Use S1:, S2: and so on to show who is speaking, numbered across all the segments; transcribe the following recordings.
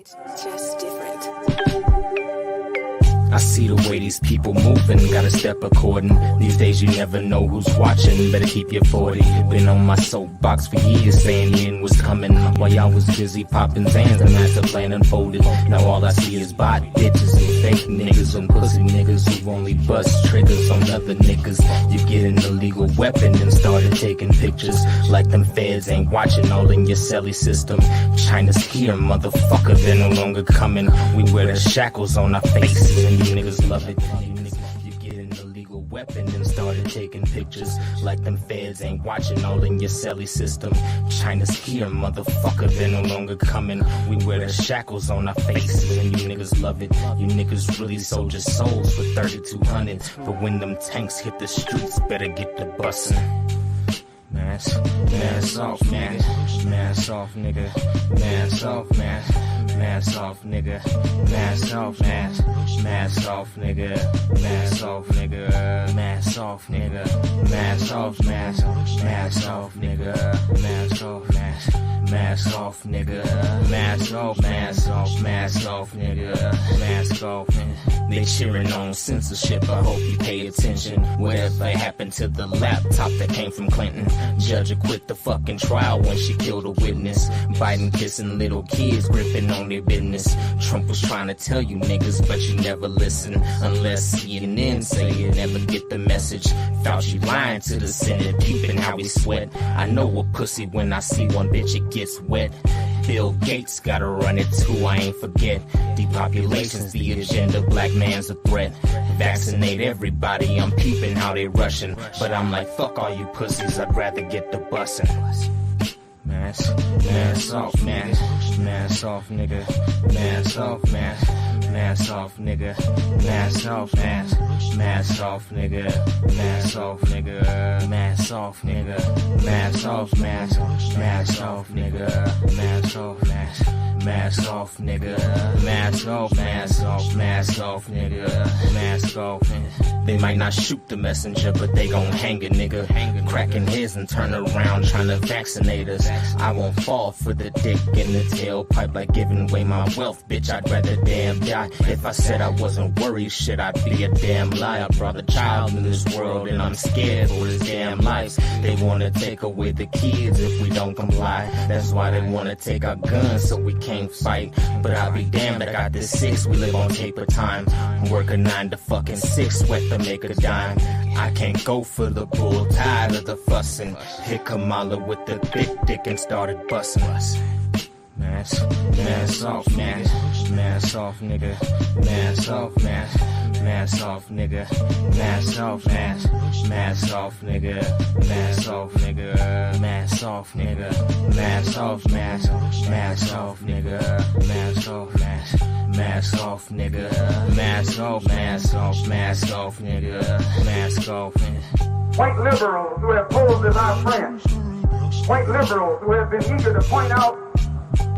S1: It's just different.
S2: I see the way these people moving, gotta step according. These days you never know who's watching, better keep your 40. Been on my soapbox for years, saying the end was coming. While y'all was busy popping Zans, the master plan unfolded. Now all I see is bot bitches and fake niggas and pussy niggas who only bust triggers on other niggas. You get an illegal weapon and started taking pictures like them feds ain't watching, all in your celly system. China's here, motherfucker, they're no longer coming. We wear the shackles on our faces and you niggas love it. You get an illegal weapon and started taking pictures like them feds ain't watching, all in your celly system. China's here, motherfucker, they're no longer coming. We wear the shackles on our faces and you niggas love it. You niggas really sold your souls for 3,200, but when them tanks hit the streets, better get the bussin'. Mask off, man. Mask off, nigga. Mask off, man. Mask off, nigga. Mask off, man. Mask off, nigga. Mask off, nigga. Mask off, nigga. Mask off, mask. Mask off, nigga. Mask off, mask. Mask off, nigga. Mask off, mask off, mask off, nigga. Mask off, man. They cheering on censorship, I hope you pay attention. Whatever happened to the laptop that came from Clinton? Judge quit the fucking trial when she killed a witness. Biden kissing little kids, gripping on their business. Trump was trying to tell you niggas, but you never listen. Unless CNN say you never get the message. Fauci lying to the Senate, peeping how we sweat. I know a pussy when I see one, bitch, it gets wet. Bill Gates gotta run it too, I ain't forget. Depopulation's the agenda, black man's a threat. Vaccinate everybody, I'm peeping how they rushing. But I'm like, fuck all you pussies, I'd rather get the bussin'. Mask off, man. Mask off, nigga. Mask off, man. Mask off, nigga. Mask off, man. Mask off, nigga. Mask off, nigga. Mask off, nigga. Mask off, mask. Mask off, nigga. Mask off, mask. Mask off, nigga. Mask off, mask off, mask off, nigga. Mask off. They might not shoot the messenger, but they gon' hang a nigga. Cracking heads and turn around trying to vaccinate us. I won't fall for the dick in the tailpipe like giving away my wealth, bitch. I'd rather damn die. If I said I wasn't worried, shit, I'd be a damn lie. I brought a child in this world and I'm scared for his damn life. They wanna take away the kids if we don't comply. That's why they wanna take our guns so we can't fight. But I'll be damned, I got this 6, we live on paper time. Work a 9 to fucking 6, sweat to make a dime. I can't go for the bull, tired of the fussin'. Hit Kamala with the big dick and started bussin' us. Mask off, man. Mask off, nigga. Mask off, man. Mask off, nigga. Mask off, man. Mask off, nigga. Mask off, nigga. Mask off, nigga. Mask off, mask. Mask off, nigga. Mask off, mask. Mask off, nigga. Mask off, mask off, mask off, nigga. Mask off.
S3: White liberals who have posed as our friends. White liberals who have been eager to point out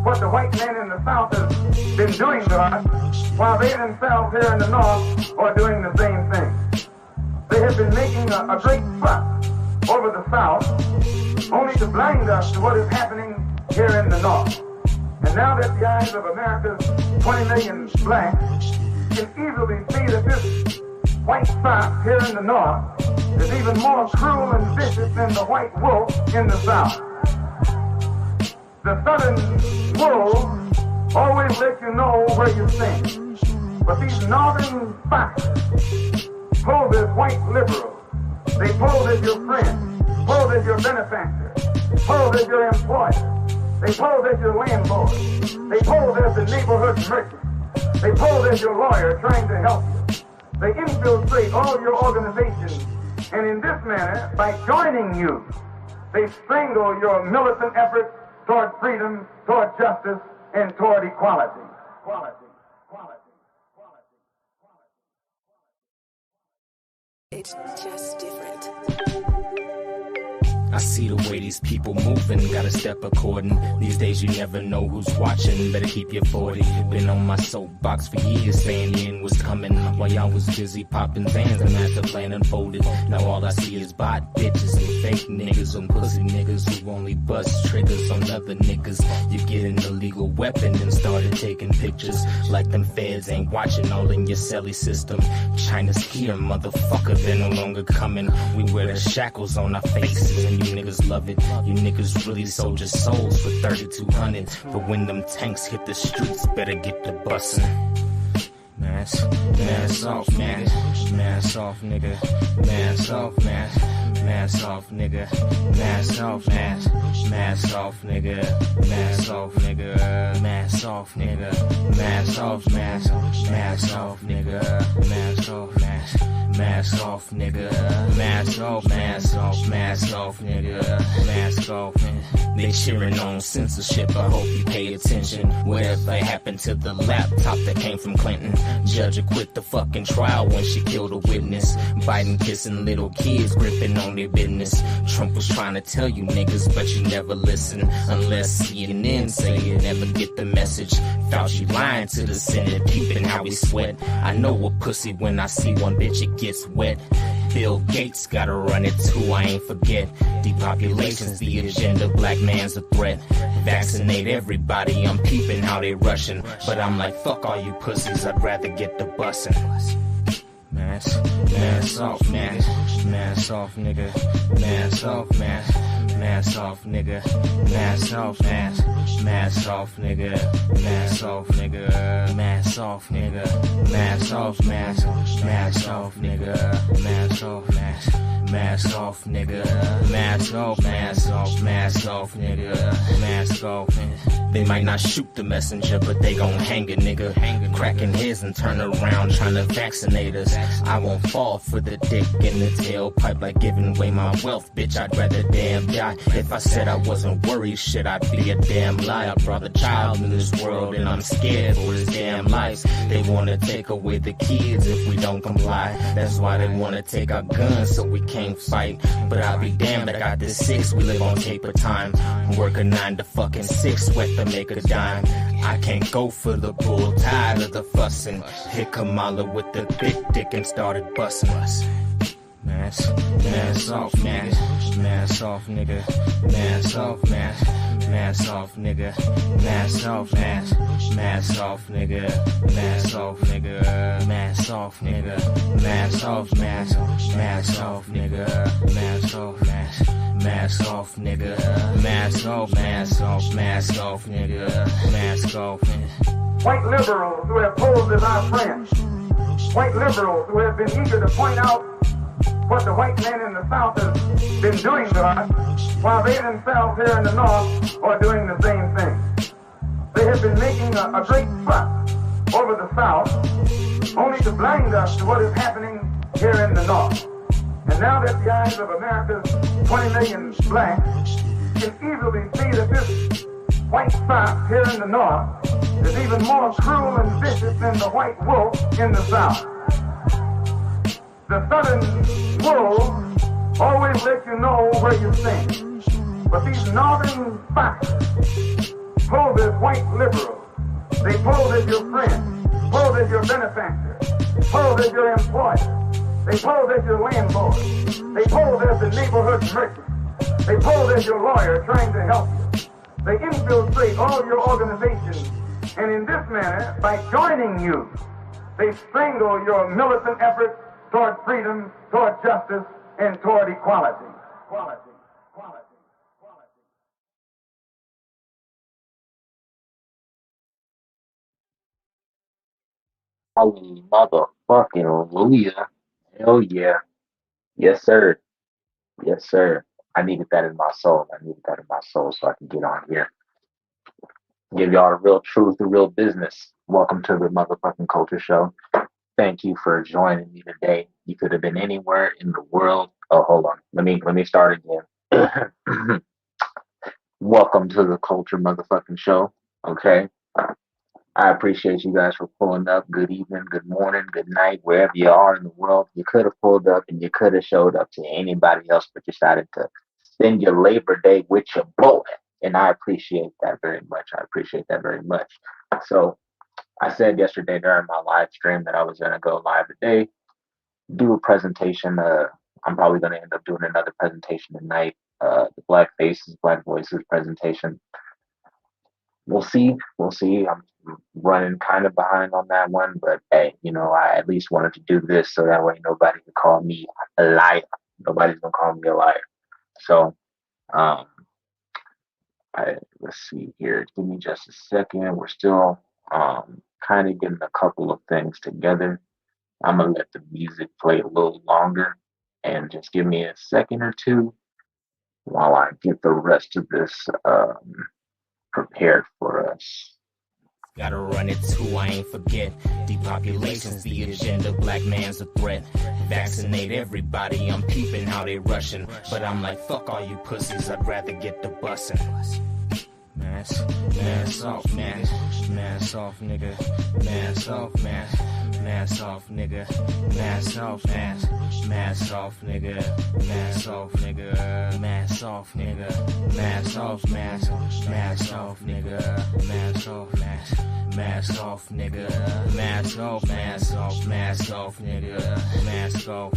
S3: what the white men in the South have been doing to us, while they themselves here in the North are doing the same thing. They have been making a great fuss over the South, only to blind us to what is happening here in the North. And now that the eyes of America's 20 million blacks can easily see that this white fox here in the North is even more cruel and vicious than the white wolf in the South. The southern wolves always let you know where you stand. But these northern foxes pose as white liberals. They pose as your friend, pose as your benefactor, pose as your employer. They pose as your landlord. They pose as the neighborhood merchant. They pose as your lawyer trying to help you. They infiltrate all your organizations. And in this manner, by joining you, they strangle your militant efforts toward freedom, toward justice, and toward equality.
S1: It's just different.
S2: I see the way these people moving, gotta step according. These days you never know who's watching, better keep your 40. Been on my soapbox for years, saying the end was coming. While y'all was busy popping Zans, the master plan unfolded. Now all I see is bot bitches and fake niggas and pussy niggas who only bust triggers on other niggas. You get an illegal weapon and started started taking pictures like them feds ain't watching all in your celly system. China's here, motherfucker, they're no longer coming. We wear the shackles on our faces and you niggas love it. You niggas really sold your souls for 3,200. But when them tanks hit the streets, better get the bussin'. Mask off, man. Mask off, nigga. Mask off, man. Mask off, nigga. Mask off, man. Mask off, nigga. Mask off, nigga. Mask off, nigga. Mask off, mask. Mask off, nigga. Mask off, mask. Mask off, nigga. Mask off, mask off, mask off, nigga. Mask off, man. They cheering on censorship, I hope you pay attention. Whatever happened to the laptop that came from Clinton? Judge acquit the fucking trial when she killed a witness. Biden kissing little kids, gripping on their business. Trump was trying to tell you niggas, but you never listen. Unless CNN say you never get the message. Fauci lying to the Senate, peeping how we sweat. I know a pussy when I see one, bitch, it gets wet. Bill Gates gotta run it too, I ain't forget. Depopulation's the agenda, black man's a threat. Vaccinate everybody, I'm peeping how they rushing. But I'm like, fuck all you pussies, I'd rather get the bussin'. Mask off, mask off, nigga. Mask off, mask off, nigga. Mask off, mask off, nigga. Mask off, nigga. Mask off, nigga. Mask off, mask off, nigga. Mask off, mask off, nigga. Mask off, mask off, nigga. Mask off. They might not shoot the messenger, but they gon' hang a nigga. Cracking heads and turn around trying to vaccinate us. I won't fall for the dick in the tailpipe like giving away my wealth, bitch. I'd rather damn die. If I said I wasn't worried, shit, I'd be a damn lie. I brought a child in this world and I'm scared for his damn life. They wanna take away the kids if we don't comply. That's why they wanna take our guns so we can't fight. But I'll be damned, I got this 6, we live on paper time. Work a 9 to fucking 6, sweat to make a dime. I can't go for the bull, tired of the fussin'. Hit Kamala with the thick dick and started bussin' us. Mask off, mask off, nigga. Mask off, mask off, nigga. Mask off, mask off, nigga. Mask off, nigga. Mask off, nigga. Mask off, mask off, nigga. Mask off, mask off, nigga. Mask off, mask off, nigga. Mask off.
S3: White liberals who have posed as our friends. White liberals who have been eager to point out what the white man in the South has been doing to us, while they themselves here in the North are doing the same thing. They have been making a great fuss over the South, only to blind us to what is happening here in the North. And now that the eyes of America's 20 million blacks can easily see that this white fox here in the North is even more cruel and vicious than the white wolf in the South. The southern wolves always let you know where you stand. But these northern foxes pose as white liberals. They pose as your friend, pose as your benefactor, pose as your employer. They pose as your landlord. They pose as the neighborhood merchant. They pose as your lawyer trying to help you. They infiltrate all your organizations. And in this manner, by joining you, they strangle your militant efforts toward freedom, toward justice, and toward equality. Equality. Equality.
S4: Equality. Motherfucking hallelujah. Hell yeah. Yes, sir. Yes, sir. I needed that in my soul. So I can get on here. Give y'all the real truth, the real business. Welcome to the motherfucking culture show. Thank you for joining me today. You could have been anywhere in the world. Oh, hold on. Let me start again. Welcome to the culture motherfucking show. Okay. I appreciate you guys for pulling up. Good evening, good morning, good night, wherever you are in the world. You could have pulled up and you could have showed up to anybody else, but decided to spend your Labor Day with your boy. And I appreciate that very much. So I said yesterday during my live stream that I was going to go live today, do a presentation. I'm probably going to end up doing another presentation tonight. The Black Faces, Black Voices presentation. We'll see. running kind of behind on that one, but hey, I at least wanted to do this so that way nobody can call me a liar. Nobody's gonna call me a liar. So, um, let's see here. Give me just a second. We're still kind of getting a couple of things together. I'm gonna let the music play a little longer, and just give me a second or two while I get the rest of this prepared for us.
S2: Gotta run it too, I ain't forget. Depopulation's the agenda, black man's a threat. Vaccinate everybody, I'm peeping how they rushing. But I'm like, fuck all you pussies, I'd rather get the bussin'. Mask off, mask off, nigga. Mask off, mask off, nigga. Mask off, mask off, nigga. Mask off, nigga. Mask off, nigga. Mask off, mask off, nigga. Mask off, mask off, nigga. Mask off, mask off, nigga. Mask off.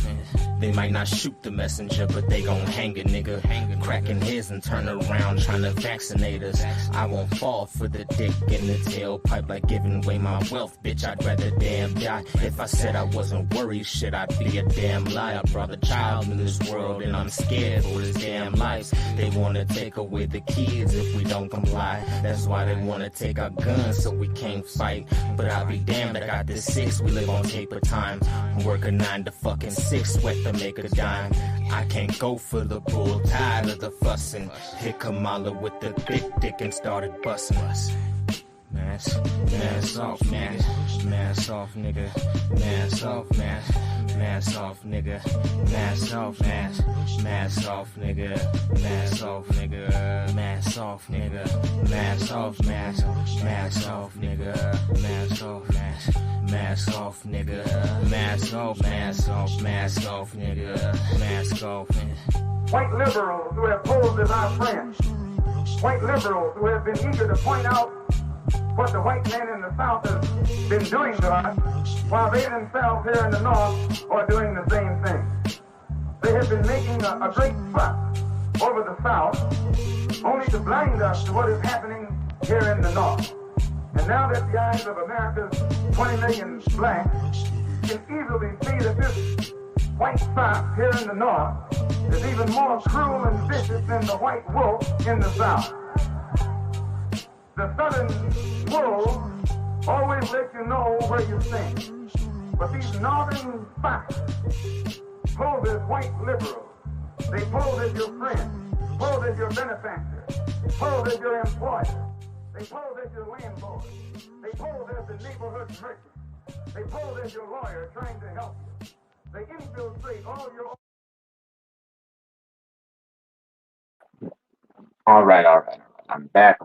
S2: They might not shoot the messenger, but they gon' hang a nigga. Cracking his and turn around trying to vaccinate us. I won't fall for the dick in the tailpipe like giving away my wealth, bitch. I'd rather damn die. If I said I wasn't worried, shit, I'd be a damn lie. I brought a child in this world and I'm scared for his damn lives. They wanna take away the kids if we don't comply. That's why they wanna take our guns so we can't fight. But I'll be damned, I got this 6, we live on taper time. Work a 9 to fucking 6, sweat to make a dime. I can't go for the bull, tired of the fussin'. Hit Kamala with the thick dick and started busting us. Mask off, mask off, nigga. Mask off, mask off, nigga. Mask off, mask off, nigga. Mask off, nigga. Mask off, nigga. Mask off, mask off, nigga. Mask off, mask off, nigga. Mask off, mask off, nigga. Mask off.
S3: White liberals who have posed as our friends, white liberals who have been eager to point out what the white man in the South has been doing to us, while they themselves here in the North are doing the same thing. They have been making a great fuss over the South, only to blind us to what is happening here in the North. And now that the eyes of America's 20 million blacks can easily see that this white fox here in the North is even more cruel and vicious than the white wolf in the South. The southern wolves always let you know where you stand. But these northern foxes pose as white liberals. They pose as your friend, pose as your benefactor, pose as your employer. They pose as your landlord. They pose as the neighborhood merchant. They pose as your lawyer trying to help you. They infiltrate all your...
S4: All right. I'm back.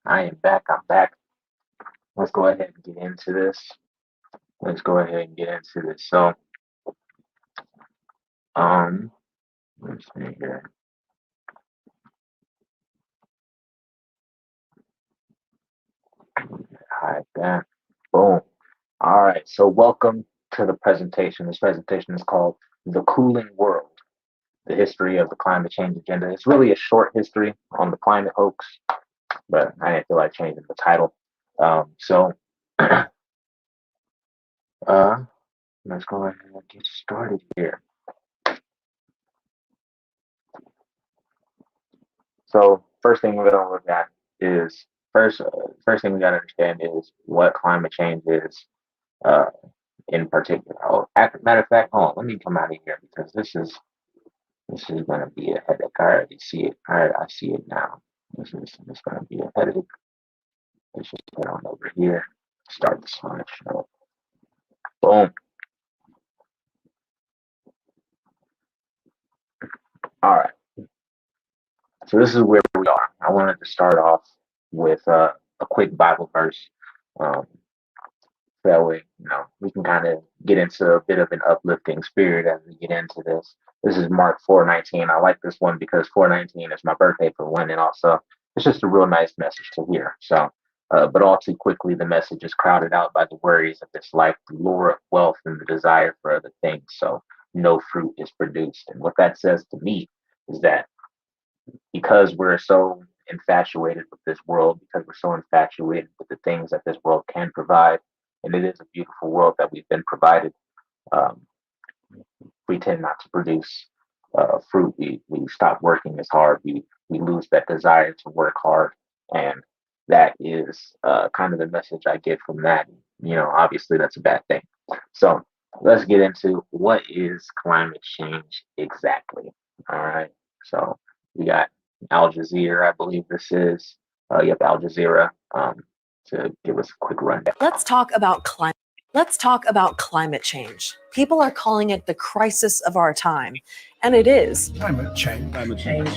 S4: I am back. Let's go ahead and get into this. So, let's see here. Hide that. Boom. All right. So, welcome to the presentation. This presentation is called The Cooling World, the history of the climate change agenda. It's really a short history on the climate hoax, but I didn't feel like changing the title. So let's go ahead and get started here. So first thing we're gonna look at is first thing we gotta understand is what climate change is in particular. Matter of fact, hold on, let me come out of here because this is gonna be a headache. I already see it. I see it now. This is gonna be a headache. Let's just get on over here. Start the slideshow. Boom. All right. So this is where we are. I wanted to start off with a quick Bible verse. That way, we can kind of get into a bit of an uplifting spirit as we get into this. This is Mark 4:19. I like this one because 4:19 is my birthday for one, and also it's just a real nice message to hear. So, but all too quickly, the message is crowded out by the worries of this life, the lure of wealth, and the desire for other things. So no fruit is produced. And what that says to me is that because we're so infatuated with this world, because we're so infatuated with the things that this world can provide. And it is a beautiful world that we've been provided. Um, we tend not to produce fruit. We stop working as hard. We lose that desire to work hard. And that is kind of the message I get from that. Obviously that's a bad thing. So let's get into what is climate change exactly. All right. So we got Al Jazeera, I believe this is. Yep, Al Jazeera, to give us a quick rundown.
S5: Let's talk about climate change. People are calling it the crisis of our time, and it is.
S6: Climate change.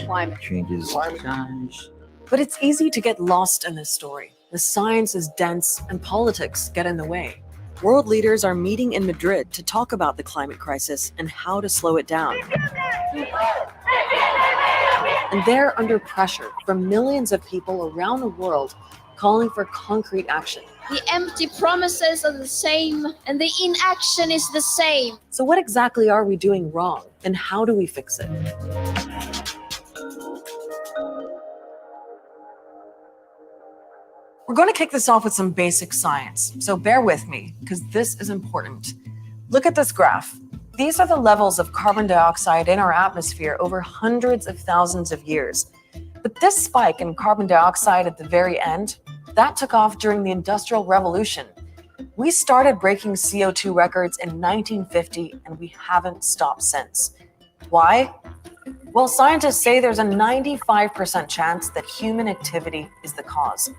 S5: Climate change. But it's easy to get lost in this story. The science is dense and politics get in the way. World leaders are meeting in Madrid to talk about the climate crisis and how to slow it down. And they're under pressure from millions of people around the world calling for concrete action.
S7: The empty promises are the same, and the inaction is the same.
S5: So what exactly are we doing wrong, and how do we fix it? We're going to kick this off with some basic science, so bear with me, because this is important. Look at this graph. These are the levels of carbon dioxide in our atmosphere over hundreds of thousands of years. But this spike in carbon dioxide at the very end, that took off during the Industrial Revolution. We started breaking CO2 records in 1950, and we haven't stopped since. Why? Well, scientists say there's a 95% chance that human activity is the cause.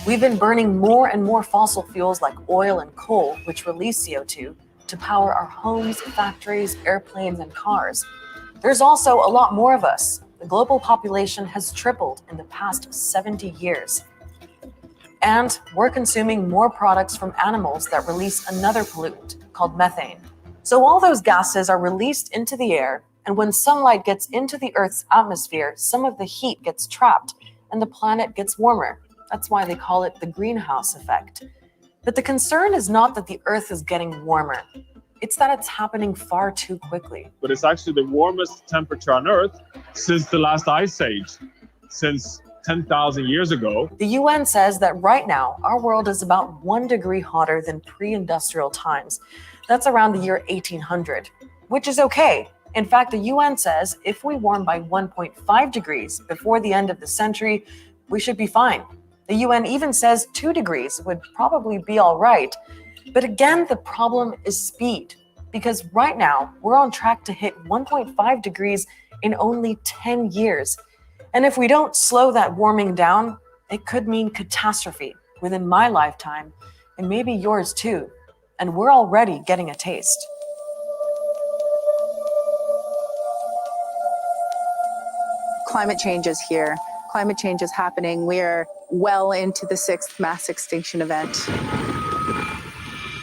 S5: We've been burning more and more fossil fuels like oil and coal, which release CO2, to power our homes, factories, airplanes, and cars. There's also a lot more of us. The global population has tripled in the past 70 years. And we're consuming more products from animals that release another pollutant called methane. So all those gases are released into the air, and when sunlight gets into the Earth's atmosphere, some of the heat gets trapped and the planet gets warmer. That's why they call it the greenhouse effect. But the concern is not that the Earth is getting warmer. It's that it's happening far too quickly.
S8: But it's actually the warmest temperature on Earth since the last ice age, since 10,000 years ago.
S5: The UN says that right now, our world is about 1 degree hotter than pre-industrial times. That's around the year 1800, which is okay. In fact, the UN says if we warm by 1.5 degrees before the end of the century, we should be fine. The UN even says 2 degrees would probably be all right. But again, the problem is speed, because right now we're on track to hit 1.5 degrees in only 10 years. And if we don't slow that warming down, it could mean catastrophe within my lifetime, and maybe yours too. And we're already getting a taste.
S9: Climate change is here. Climate change is happening. We're well into the 6th mass extinction event.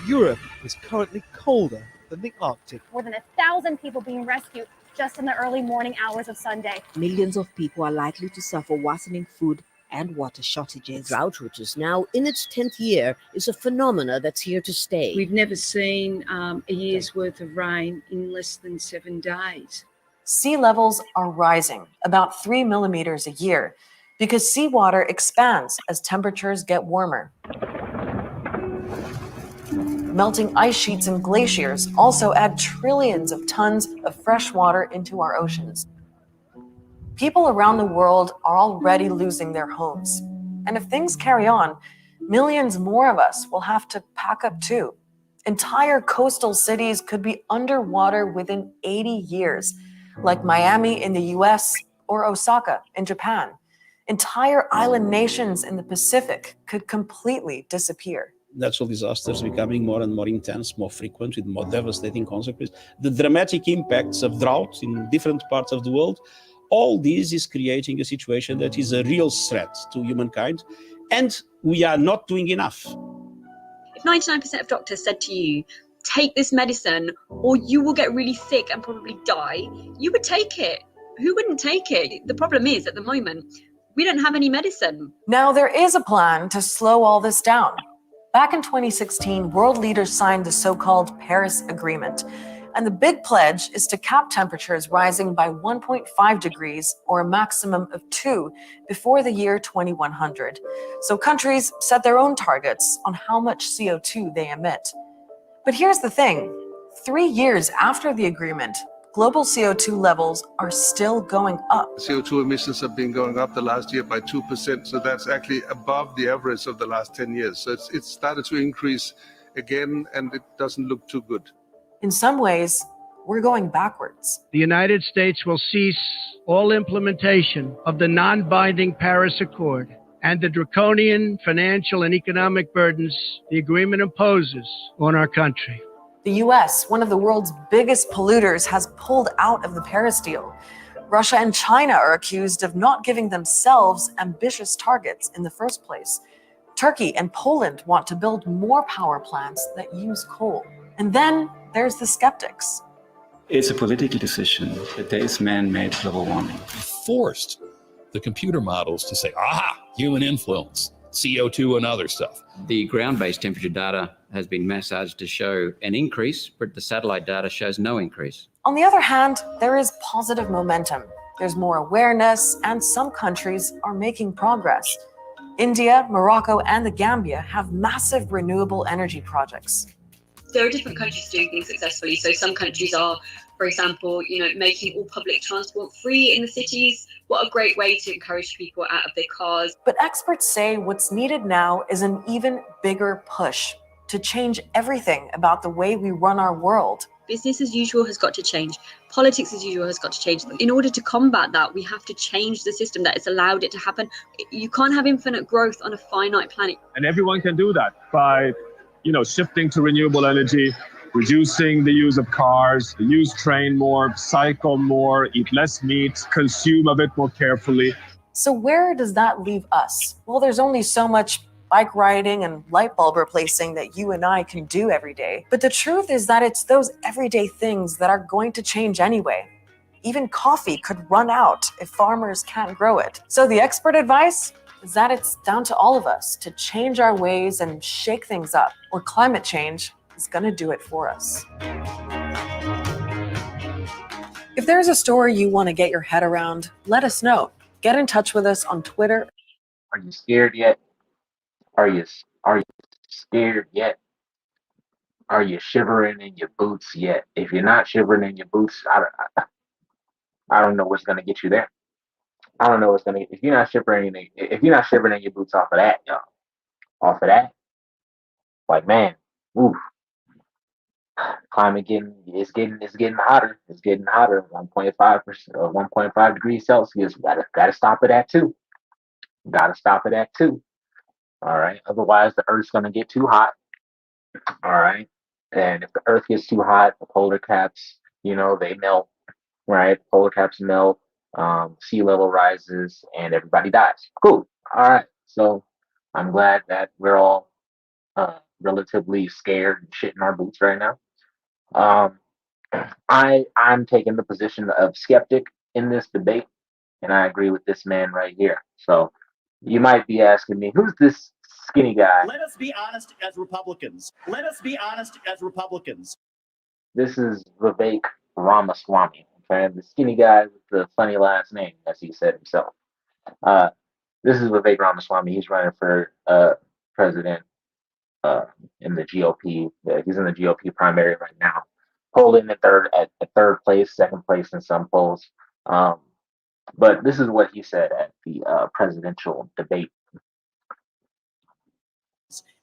S6: Europe is currently colder than the Arctic.
S10: More than 1,000 people being rescued just in the early morning hours of Sunday.
S11: Millions of people are likely to suffer worsening food and water shortages.
S12: Drought, which is now in its 10th year, is a phenomena that's here to stay.
S13: We've never seen a year's worth of rain in less than 7 days.
S5: Sea levels are rising about 3 millimeters a year because seawater expands as temperatures get warmer. Melting ice sheets and glaciers also add trillions of tons of fresh water into our oceans. People around the world are already losing their homes. And if things carry on, millions more of us will have to pack up too. Entire coastal cities could be underwater within 80 years, like Miami in the US or Osaka in Japan. Entire island nations in the Pacific could completely disappear.
S14: Natural disasters becoming more and more intense, more frequent, with more devastating consequences. The dramatic impacts of drought in different parts of the world, all this is creating a situation that is a real threat to humankind, and we are not doing enough.
S15: If 99% of doctors said to you, take this medicine or you will get really sick and probably die, you would take it. Who wouldn't take it? The problem is, at the moment, we don't have any medicine.
S5: Now, there is a plan to slow all this down. Back in 2016, world leaders signed the so-called Paris Agreement, And the big pledge is to cap temperatures rising by 1.5 degrees or a maximum of 2 before the year 2100. So countries set their own targets on how much CO2 they emit. But here's the thing, 3 years after the agreement, global CO2 levels are still going up.
S16: CO2 emissions have been going up the last year by 2%, so that's actually above the average of the last 10 years. So it's started to increase again, and it doesn't look too good.
S5: In some ways, we're going backwards.
S17: The United States will cease all implementation of the non-binding Paris Accord and the draconian financial and economic burdens the agreement imposes on our country.
S5: The US, one of the world's biggest polluters, has pulled out of the Paris deal. Russia and China are accused of not giving themselves ambitious targets in the first place. Turkey and Poland want to build more power plants that use coal. And then there's the skeptics.
S18: It's a political decision that there is man-made global warming.
S19: Forced the computer models to say, aha, human influence, CO2 and other stuff.
S20: The ground-based temperature data has been massaged to show an increase, but the satellite data shows no increase.
S5: On the other hand, there is positive momentum. There's more awareness, and some countries are making progress. India, Morocco, and the Gambia have massive renewable energy projects.
S15: There are different countries doing things successfully. So some countries are, for example, making all public transport free in the cities. What a great way to encourage people out of their cars.
S5: But experts say what's needed now is an even bigger push to change everything about the way we run our world.
S15: Business as usual has got to change. Politics as usual has got to change. In order to combat that, we have to change the system that has allowed it to happen. You can't have infinite growth on a finite planet.
S8: And everyone can do that by shifting to renewable energy, reducing the use of cars, use train more, cycle more, eat less meat, consume a bit more carefully.
S5: So where does that leave us? Well, there's only so much bike riding and light bulb replacing that you and I can do every day. But the truth is that it's those everyday things that are going to change anyway. Even coffee could run out if farmers can't grow it. So the expert advice is that it's down to all of us to change our ways and shake things up, or climate change is going to do it for us. If there's a story you want to get your head around, let us know. Get in touch with us on Twitter.
S4: Are you scared yet? Are you scared yet? Are you shivering in your boots yet? If you're not shivering in your boots, I don't know what's going to get you there. I don't know what's gonna. If you're not shivering in your boots off of that, y'all, like man, oof. Climate it's getting hotter. It's getting hotter. 1.5 degrees Celsius. Gotta stop it at 2. Gotta stop it at 2. All right. Otherwise, the Earth's gonna get too hot. All right. And if the Earth gets too hot, the polar caps, they melt. Right. Polar caps melt. Sea level rises and everybody dies. Cool. All right. So I'm glad that we're all relatively scared and shitting our boots right now. I'm taking the position of skeptic in this debate, and I agree with this man right here. So you might be asking me, who's this skinny guy?
S21: Let us be honest as Republicans. Let us be honest as Republicans.
S4: This is Vivek Ramaswamy. Okay? The skinny guy with the funny last name, as he said himself. This is Vivek Ramaswamy. He's running for president in the GOP. He's in the GOP primary right now, polling at third place, second place in some polls. But this is what he said at the presidential debate.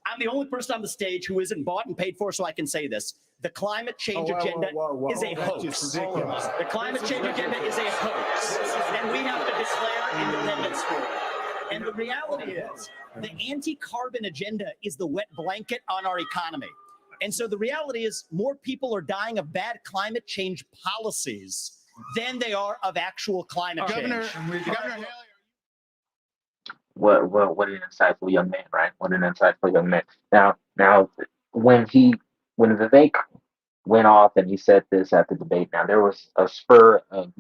S21: I'm the only person on the stage who isn't bought and paid for, so I can say this. The climate change agenda is a hoax. The climate change agenda is a hoax. And we have to declare independence for it. And the reality is, the anti-carbon agenda is the wet blanket on our economy. And so the reality is, more people are dying of bad climate change policies than they are of actual climate change.
S4: Governor what an insightful young man, right? What an insightful young man. Now, when Vivek went off and he said this at the debate, now there was a spur of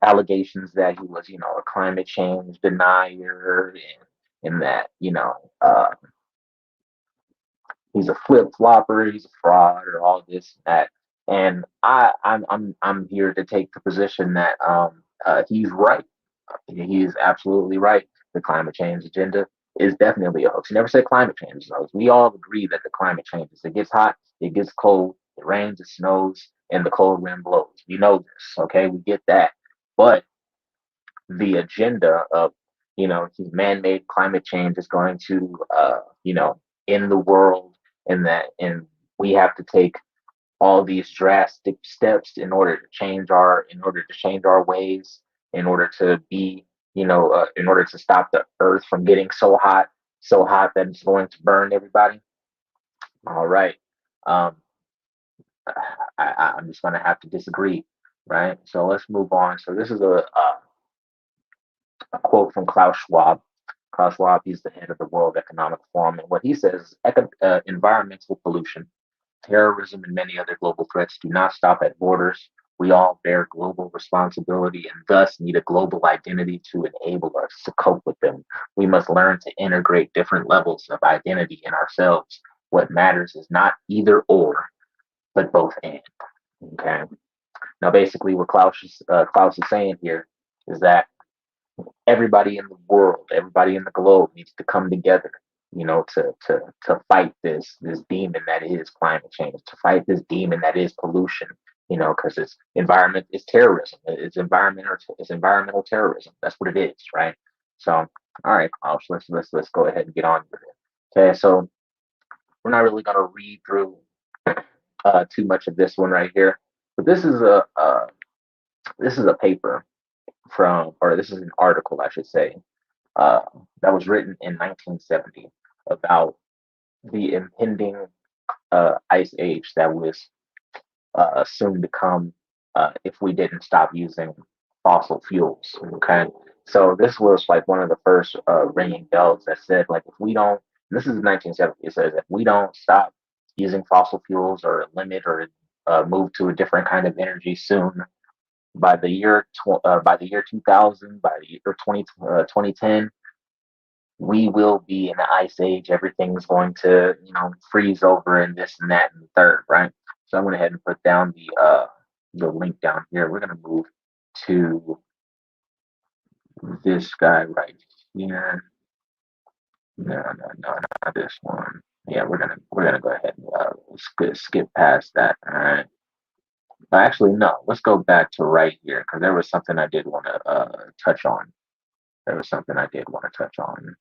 S4: allegations that he was a climate change denier and that he's a flip flopper, he's a fraud, or all this and that. And I'm here to take the position that he's right. He is absolutely right. The climate change agenda is definitely a hoax. He never said climate change is a hoax. We all agree that the climate changes. It gets hot, it gets cold, it rains, it snows, and the cold wind blows. We know this, okay? We get that. But the agenda of, man-made climate change is going to, end the world, and we have to take all these drastic steps in order to change our ways, in order to be, in order to stop the earth from getting so hot that it's going to burn everybody. All right. Um, I'm just going to have to disagree, right? So let's move on. So this is a quote from Klaus Schwab. Klaus Schwab, he's the head of the World Economic Forum, and what he says is environmental pollution, terrorism, and many other global threats do not stop at borders. We all bear global responsibility and thus need a global identity to enable us to cope with them. We must learn to integrate different levels of identity in ourselves. What matters is not either or, but both and. Okay. Now, basically, what Klaus is saying here is that everybody in the world, everybody in the globe needs to come together, to fight this demon that is climate change, to fight this demon that is pollution, because it's environment is terrorism. It's environmental terrorism. That's what it is, right? So, all right, let's go ahead and get on with it. Okay, so we're not really gonna read through too much of this one right here, but this is a paper or this is an article, I should say, uh, that was written in 1970 about the impending ice age that was soon to come if we didn't stop using fossil fuels. Okay, so this was like one of the first ringing bells that said, like, if we don't, this is 1970. It says if we don't stop using fossil fuels or limit or move to a different kind of energy soon, by the year 2000, by the year 2010, we will be in the ice age. Everything's going to, freeze over and this and that and the third, right? So I went ahead and put down the link down here. We're gonna move to this guy right here. No, not this one. Yeah, we're gonna go ahead and skip past that. All right. Actually, no. Let's go back to right here because there was something I did want to touch on. There was something I did want to touch on.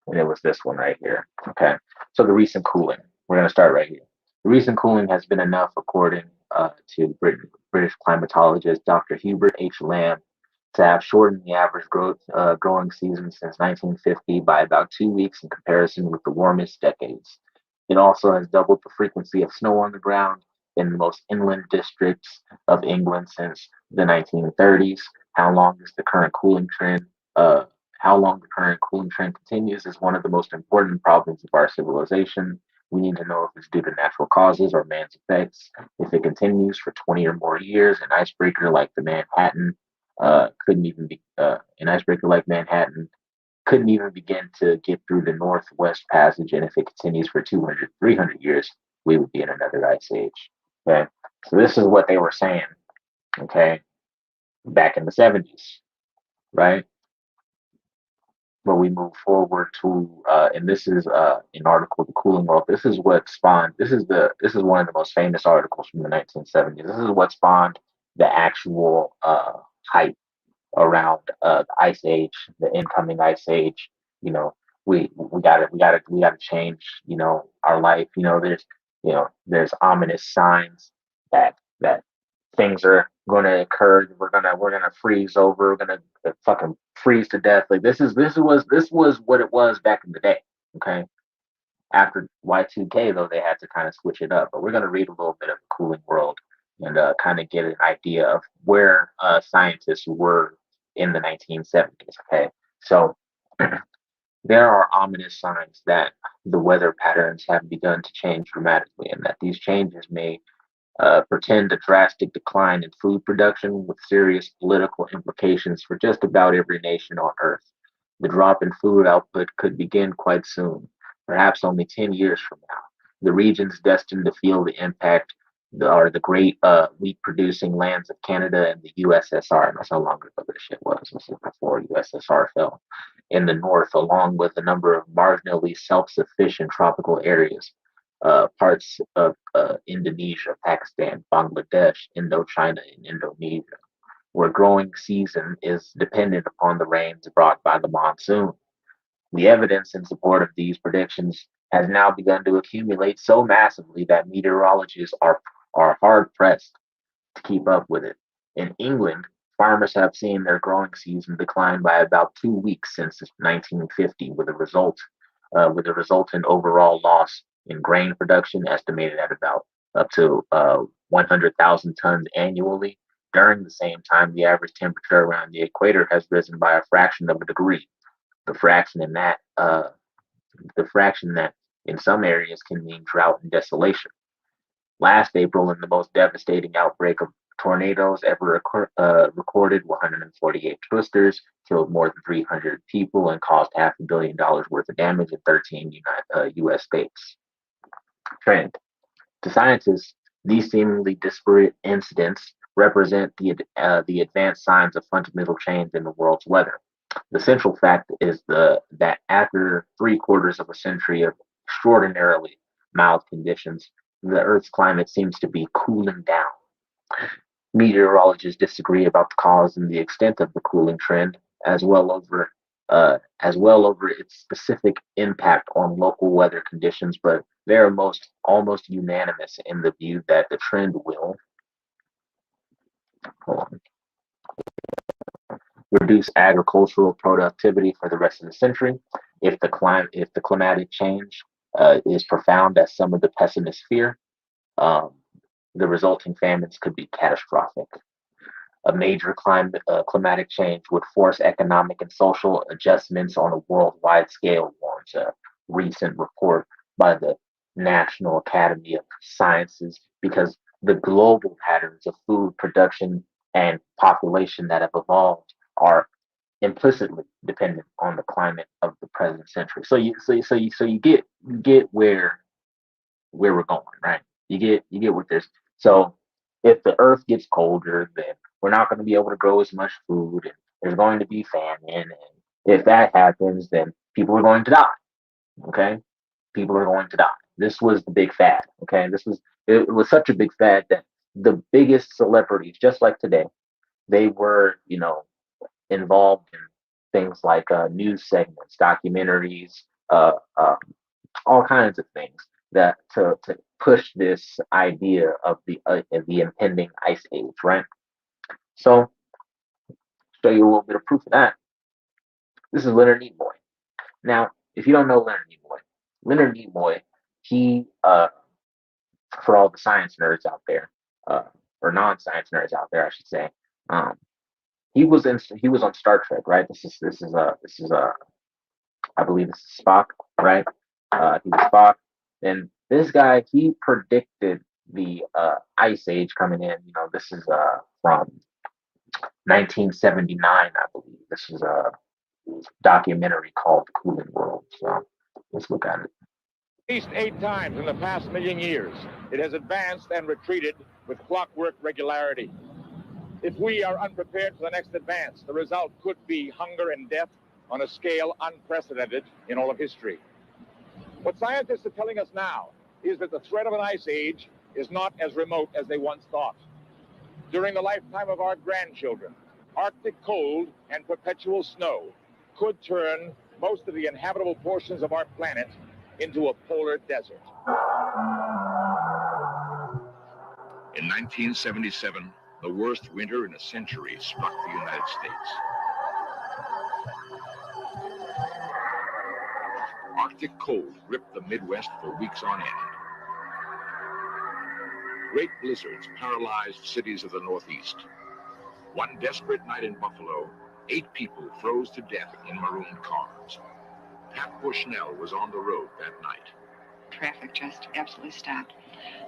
S4: And it was this one right here. Okay. So the recent cooling. We're going to start right here. The recent cooling has been enough, according to British climatologist Dr. Hubert H. Lamb, to have shortened the average growing season since 1950 by about 2 weeks in comparison with the warmest decades. It also has doubled the frequency of snow on the ground in the most inland districts of England since the 1930s. How long is the current cooling trend? How long the current cooling trend continues is one of the most important problems of our civilization. We need to know if it's due to natural causes or man's effects. If it continues for 20 or more years, an icebreaker like Manhattan couldn't even begin to get through the Northwest Passage. And if it continues for 200, 300 years, we would be in another ice age. Okay. So this is what they were saying, okay, back in the 70s, right? But we move forward to, and this is an article, The Cooling World. This is what spawned. This is one of the most famous articles from the 1970s. This is what spawned the actual hype around the ice age, the incoming ice age. We gotta change. Our life. There's ominous signs that things are going to occur. We're gonna freeze over. We're gonna fucking freeze to death. Like this was what it was back in the day. Okay. After Y2K though, they had to kind of switch it up. But we're gonna read a little bit of the Cooling World and kind of get an idea of where scientists were in the 1970s. Okay. So there are ominous signs that the weather patterns have begun to change dramatically, and that these changes may portend a drastic decline in food production with serious political implications for just about every nation on Earth. The drop in food output could begin quite soon. perhaps only 10 years from now. The regions destined to feel the impact are the great wheat-producing lands of Canada and the USSR. And that's how long ago this shit was. This is before USSR fell. In the north, along with a number of marginally self-sufficient tropical areas, parts of Indonesia, Pakistan, Bangladesh, Indochina, and Indonesia, where growing season is dependent upon the rains brought by the monsoon. The evidence in support of these predictions has now begun to accumulate so massively that meteorologists are hard pressed to keep up with it. In England, farmers have seen their growing season decline by about 2 weeks since 1950, with a resultant overall loss in grain production estimated at about up to 100,000 tons annually. During the same time, the average temperature around the equator has risen by a fraction of a degree. The fraction that in some areas can mean drought and desolation. Last April, in the most devastating outbreak of tornadoes ever recorded, 148 twisters killed more than 300 people and caused $500 million worth of damage in 13 U.S. states. Trend. To scientists, these seemingly disparate incidents represent the advanced signs of fundamental change in the world's weather. The central fact is that after 3/4 of a century of extraordinarily mild conditions, the Earth's climate seems to be cooling down. Meteorologists disagree about the cause and the extent of the cooling trend, as well over its specific impact on local weather conditions, but they are almost unanimous in the view that the trend will reduce agricultural productivity for the rest of the century. If the climatic change is profound, as some of the pessimists fear, the resulting famines could be catastrophic. A major climatic change would force economic and social adjustments on a worldwide scale, warns a recent report by the National Academy of Sciences, because the global patterns of food production and population that have evolved are implicitly dependent on the climate of the present century. So you get where we're going, right? You get what there's. So if the earth gets colder, then we're not going to be able to grow as much food, and there's going to be famine. And if that happens, then people are going to die. Okay, people are going to die. This was the big fad. Okay, it was such a big fad that the biggest celebrities, just like today, they were involved in things like news segments, documentaries, all kinds of things that to push this idea of the impending ice age, right? So, show you a little bit of proof of that. This is Leonard Nimoy. Now, if you don't know Leonard Nimoy, he for all the science nerds out there, or non-science nerds out there, I should say, he was on Star Trek, right? This is I believe this is Spock, right? He was Spock, and this guy, he predicted the ice age coming in. This is from 1979, I believe. This is a documentary called The Cooling World. So let's look at it.
S1: At least 8 times in the past million years, it has advanced and retreated with clockwork regularity. If we are unprepared for the next advance, the result could be hunger and death on a scale unprecedented in all of history. What scientists are telling us now is that the threat of an ice age is not as remote as they once thought. During the lifetime of our grandchildren, Arctic cold and perpetual snow could turn most of the inhabitable portions of our planet into a polar desert.
S22: In 1977, the worst winter in a century struck the United States. Arctic cold gripped the Midwest for weeks on end. Great blizzards paralyzed cities of the Northeast. One desperate night in Buffalo, 8 people froze to death in marooned cars. Pat Bushnell was on the road that night.
S23: Traffic just absolutely stopped.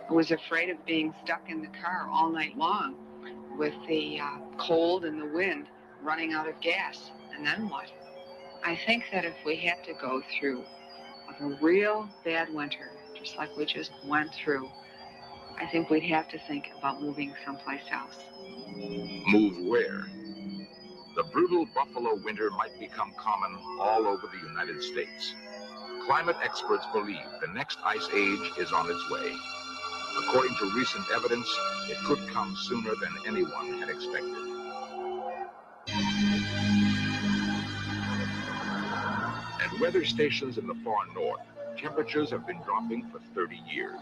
S23: I was afraid of being stuck in the car all night long with the cold and the wind, running out of gas. And then what? I think that if we had to go through of a real bad winter, just like we just went through, I think we'd have to think about moving someplace else.
S22: Move where? The brutal buffalo winter might become common all over the United States. Climate experts believe the next ice age is on its way. According to recent evidence, it could come sooner than anyone had expected. At weather stations in the far north, temperatures have been dropping for 30 years.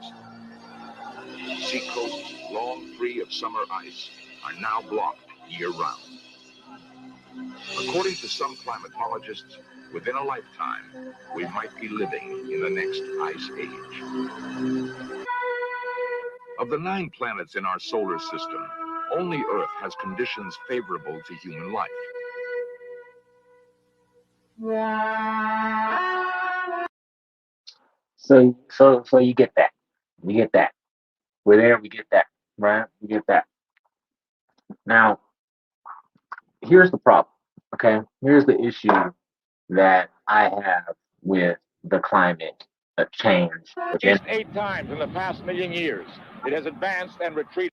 S22: Seacoasts long free of summer ice are now blocked year-round. According to some climatologists, within a lifetime, we might be living in the next ice age. Of the 9 planets in our solar system, only Earth has conditions favorable to human life.
S4: So you get that. We get that. We're there, we get that. Right? We get that. Now, here's the problem. Okay? Here's the issue that I have with the climate change
S1: At least 8 times in the past million years, it has advanced and retreated.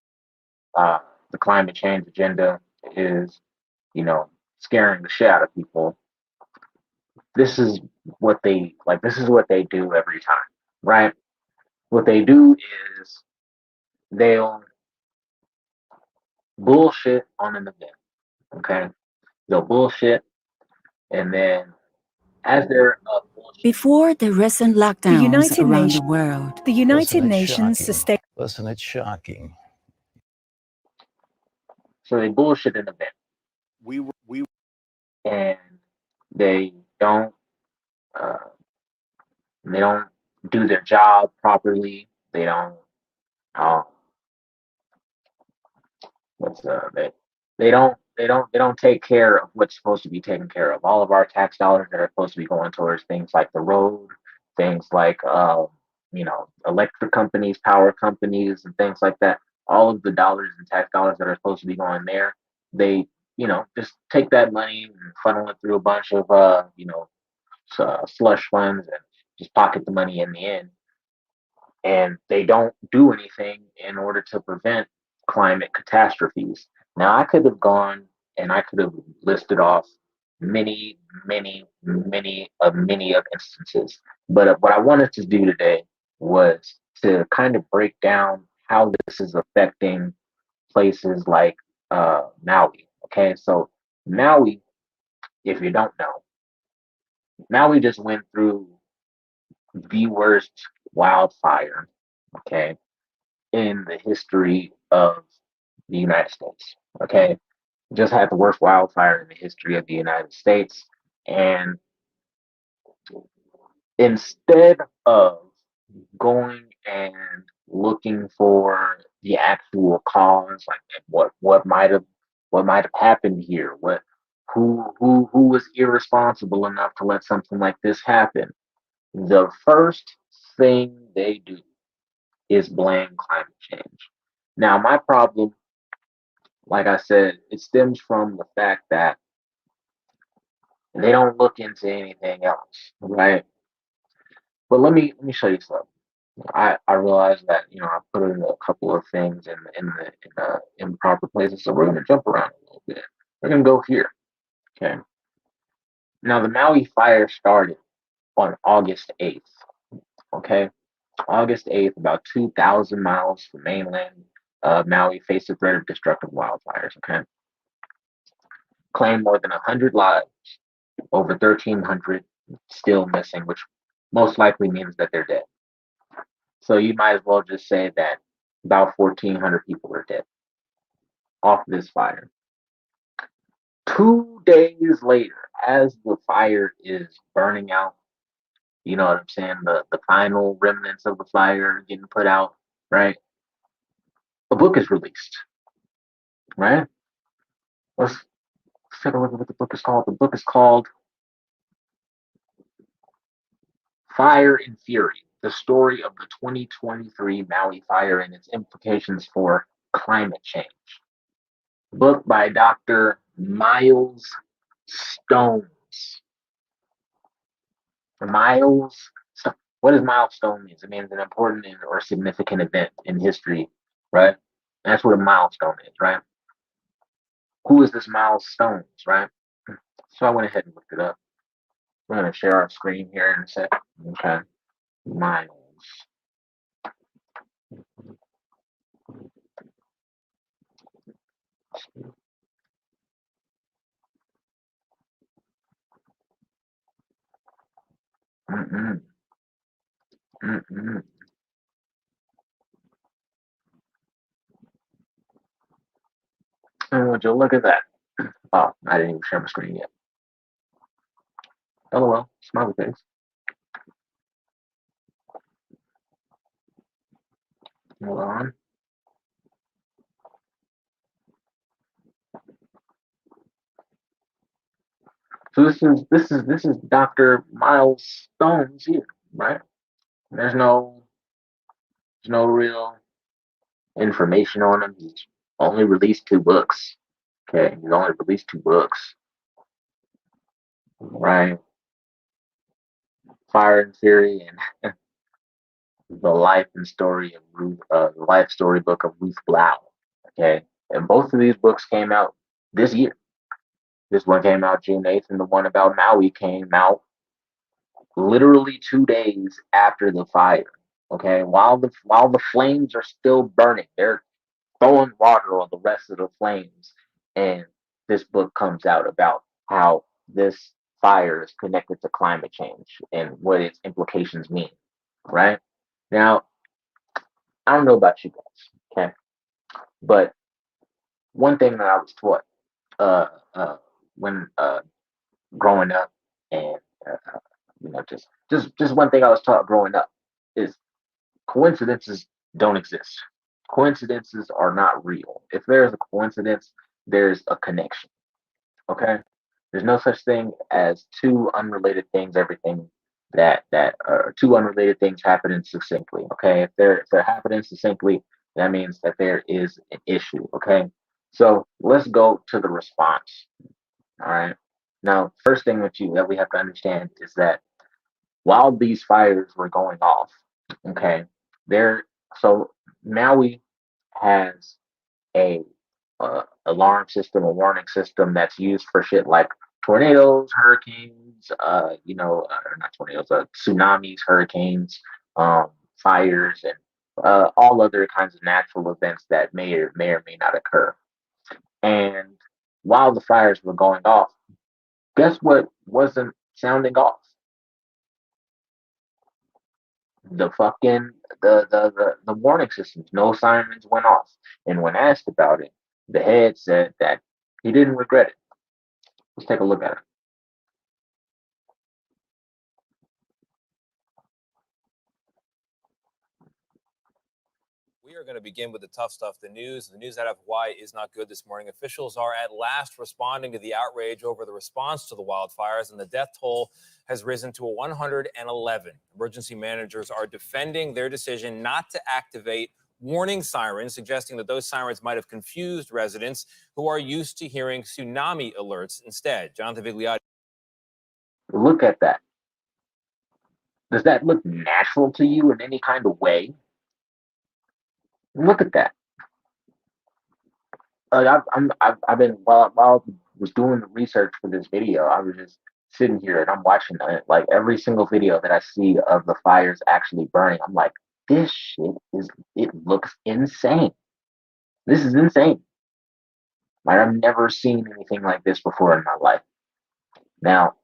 S4: The climate change agenda is, scaring the shit out of people. This is what they like. This is what they do every time, right? What they do is they'll bullshit on an event. Okay, they'll bullshit, and then as they're
S2: Before the recent lockdowns
S3: United
S2: around
S3: Nations-
S2: the world,
S3: The United Nations sustained.
S7: Listen, it's shocking.
S4: so they bullshit an event, and they don't uh, they don't do their job properly. They don't um, they don't take care of what's supposed to be taken care of. All of our tax dollars that are supposed to be going towards things like the road, things like electric companies, power companies, and things like that. All of the dollars and tax dollars that are supposed to be going there, they just take that money and funnel it through a bunch of slush funds and just pocket the money in the end. And they don't do anything in order to prevent climate catastrophes. Now, I could have gone and I could have listed off many, many, many of instances. But what I wanted to do today was to kind of break down how this is affecting places like Maui. Okay, so Maui, if you don't know, Maui just went through the worst wildfire, okay, in the history of the United States. Okay, just had the worst wildfire in the history of the United States, and instead of going and looking for the actual cause, like what might have happened here, who was irresponsible enough to let something like this happen, the first thing they do is blame climate change. Now, my problem, like I said, it stems from the fact that they don't look into anything else, right? But let me show you something. I realize that I put in a couple of things in improper places, so we're gonna jump around a little bit. We're gonna go here, okay? Now the Maui fire started on August 8th, okay? August 8th, about 2,000 miles from mainland Maui faced the threat of destructive wildfires, okay? Claimed more than 100 lives, over 1,300 still missing, which most likely means that they're dead. So you might as well just say that about 1,400 people are dead off this fire. 2 days later, as the fire is burning out, you know what I'm saying? The final remnants of the fire getting put out, right? A book is released, right? Let's take a look at what the book is called. The book is called Fire and Fury, the story of the 2023 Maui fire and its implications for climate change. Book by Dr. Miles Stones. What does milestone mean? It means an important or significant event in history, right? And that's what a milestone is, right? Who is this milestones, right? So I went ahead and looked it up. We're going to share our screen here in a second. Okay. Miles. Mm-mm. Mm-mm. And would you look at that? Oh, I didn't even share my screen yet. LOL, smiley face. Hold on. So this is Dr. Miles Stones here, right? There's no real information on him. He's only released 2 books. Okay, he's only released 2 books, right? Fire and Fury and the life and story of Ruth, the life story book of Ruth Blau. Okay, and both of these books came out this year. This one came out June 8th, and the one about Maui came out literally 2 days after the fire. Okay, while the flames are still burning, they're throwing water on the rest of the flames, and this book comes out about how this fire is connected to climate change and what its implications mean. Right now, I don't know about you guys, okay, but one thing that I was taught when growing up, and just one thing I was taught growing up is coincidences don't exist. Coincidences are not real. If there's a coincidence, there's a connection. Okay? There's no such thing as two unrelated things, everything that two unrelated things happening succinctly. Okay? If they're happening succinctly, that means that there is an issue. Okay? So let's go to the response. All right. Now, first thing that we have to understand is that while these fires were going off, okay, so Maui has a alarm system, a warning system that's used for shit like tornadoes, hurricanes, not tornadoes, tsunamis, hurricanes, fires, and all other kinds of natural events that may or may not occur. And while the fires were going off, guess what wasn't sounding off? The fucking the warning systems. No sirens went off. And when asked about it, the head said that he didn't regret it. Let's take a look at it.
S6: We are going to begin with the tough stuff, the news. The news out of Hawaii is not good this morning. Officials are at last responding to the outrage over the response to the wildfires, and the death toll has risen to 111. Emergency managers are defending their decision not to activate warning sirens, suggesting that those sirens might have confused residents who are used to hearing tsunami alerts instead. Jonathan Vigliotti.
S4: Look at that. Does that look natural to you in any kind of way? Look at that. I've been while I was doing the research for this video, I was just sitting here and I'm watching it. Like every single video that I see of the fires actually burning, I'm like, this shit it looks insane. This is insane. Like I've never seen anything like this before in my life. Now,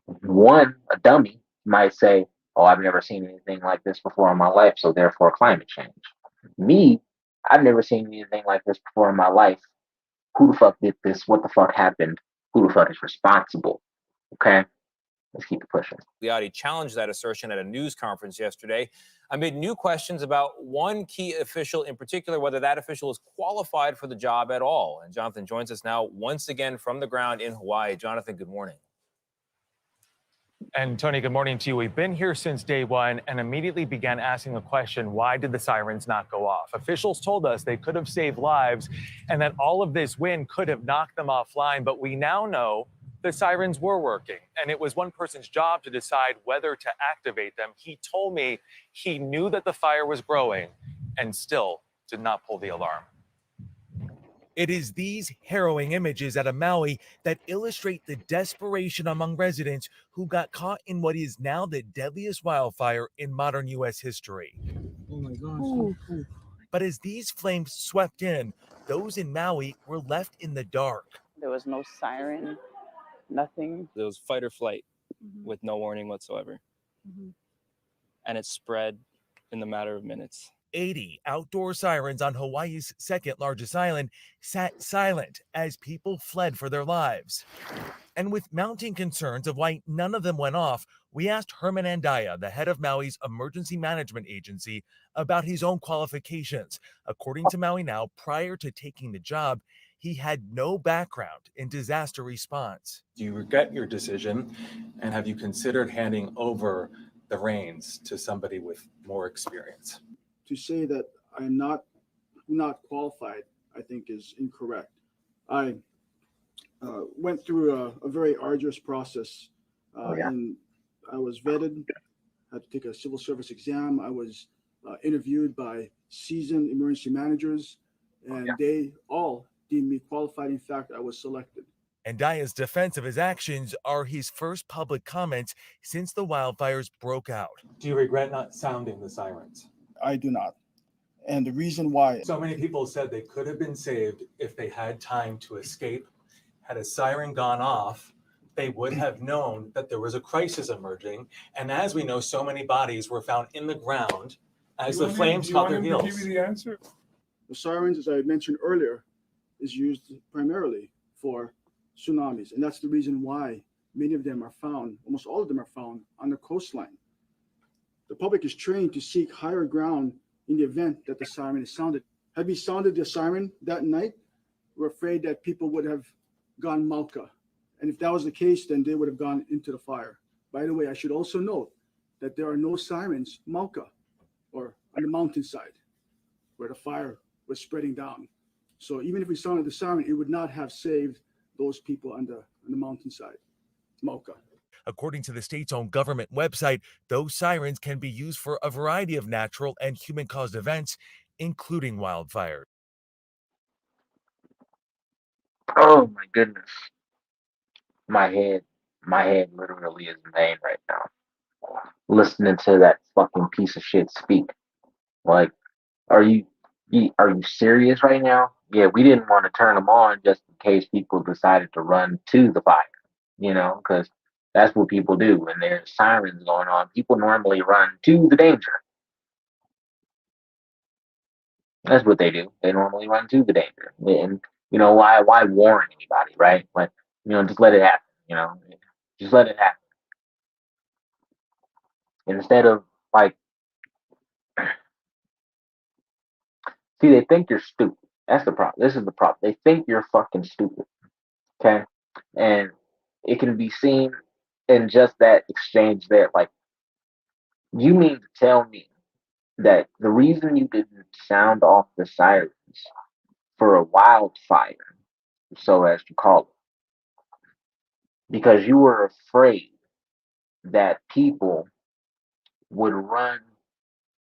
S4: a dummy might say, oh, I've never seen anything like this before in my life, so therefore climate change. Me, I've never seen anything like this before in my life. Who the fuck did this? What the fuck happened? Who the fuck is responsible? Okay, let's keep it pushing.
S6: Vigliotti challenged that assertion at a news conference yesterday amid new questions about one key official in particular, whether that official is qualified for the job at all. And Jonathan joins us now once again from the ground in Hawaii. Jonathan, good morning.
S7: And Tony, good morning to you. We've been here since day one and immediately began asking the question, why did the sirens not go off? Officials told us they could have saved lives and that all of this wind could have knocked them offline. But we now know The sirens were working, and it was one person's job to decide whether to activate them. He told me he knew that the fire was growing and still did not pull the alarm.
S9: It is these harrowing images out of Maui that illustrate the desperation among residents who got caught in what is now the deadliest wildfire in modern U.S. history.
S10: Oh my gosh.
S9: But as these flames swept in, those in Maui were left in the dark.
S11: There was no siren, nothing.
S10: It was fight or flight with no warning whatsoever. And it spread in the matter of minutes.
S9: 80 outdoor sirens on Hawaii's second largest island sat silent as people fled for their lives. And with mounting concerns of why none of them went off, we asked Herman Andaya, the head of Maui's emergency management agency, about his own qualifications. According to Maui Now, prior to taking the job, he had no background in disaster response.
S7: Do you regret your decision, and have you considered handing over the reins to somebody with more experience?
S24: To say that I'm not qualified, I think is incorrect. I went through a very arduous process, and I was vetted, had to take a civil service exam. I was interviewed by seasoned emergency managers, and they all deemed me qualified. In fact, I was selected.
S9: Andaya's defense of his actions are his first public comments since the wildfires broke out.
S7: Do you regret not sounding the sirens?
S24: I do not. And the reason why...
S7: So many people said they could have been saved if they had time to escape. Had a siren gone off, they would have known that there was a crisis emerging. And as we know, so many bodies were found in the ground as the flames caught their heels.
S24: Give me the answer? The sirens, as I mentioned earlier, is used primarily for tsunamis. And that's the reason why many of them are found, almost all of them are found on the coastline. The public is trained to seek higher ground in the event that the siren is sounded. Had we sounded the siren that night, we're afraid that people would have gone Malka. And if that was the case, then they would have gone into the fire. By the way, I should also note that there are no sirens Malka or on the mountainside where the fire was spreading down. So even if we sounded the siren, it would not have saved those people on the mountainside, Malka.
S9: According to the state's own government website, those sirens can be used for a variety of natural and human-caused events, including wildfires.
S4: Oh my goodness. My head literally is in pain right now. Listening to that fucking piece of shit speak. Like, are you serious right now? Yeah, we didn't want to turn them on just in case people decided to run to the fire, because that's what people do when there's sirens going on. People normally run to the danger. That's what they do. They normally run to the danger. And why warn anybody, right? Like, just let it happen, just let it happen. Instead of see, they think you're stupid. That's the problem. This is the problem. They think you're fucking stupid. Okay? And it can be seen in just that exchange there. Like, you mean to tell me that the reason you didn't sound off the sirens for a wildfire, so as to call it, because you were afraid that people would run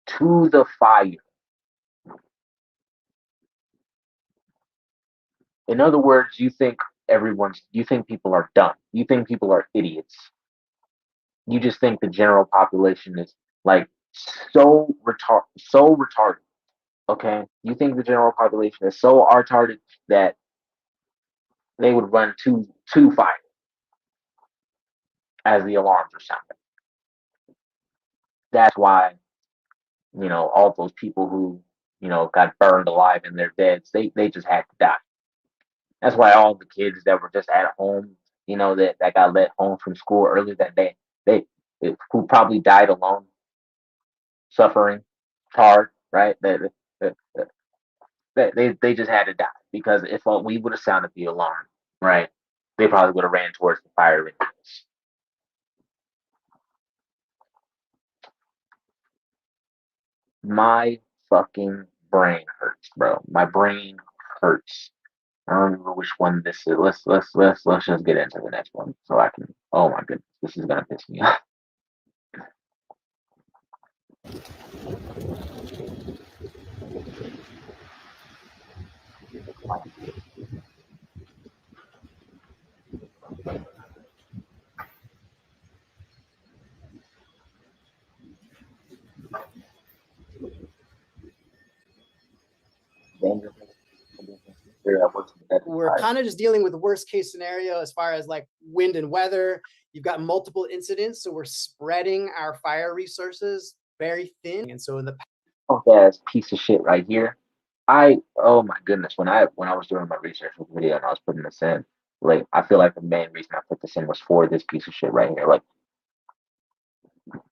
S4: to the fire. In other words, you think people are dumb. You think people are idiots. You just think the general population is like so retarded. Okay? You think the general population is so retarded that they would run to fire as the alarms are sounding. That's why, all those people who, got burned alive in their beds, they just had to die. That's why all the kids that were just at home, that got let home from school early that day, who probably died alone, suffering hard, right? They just had to die, because if we would have sounded the alarm, right, they probably would have ran towards the fire anyways. My fucking brain hurts, bro. My brain hurts I don't remember which one this is. Let's just get into the next one so I can. Oh my goodness, this is gonna piss me off.
S12: We're kind of just dealing with the worst case scenario as far as like wind and weather. You've got multiple incidents, so we're spreading our fire resources very thin. And so in the
S4: Ass piece of shit right here. Oh my goodness, when I was doing my research for the video and I was putting this in, like I feel like the main reason I put this in was for this piece of shit right here. Like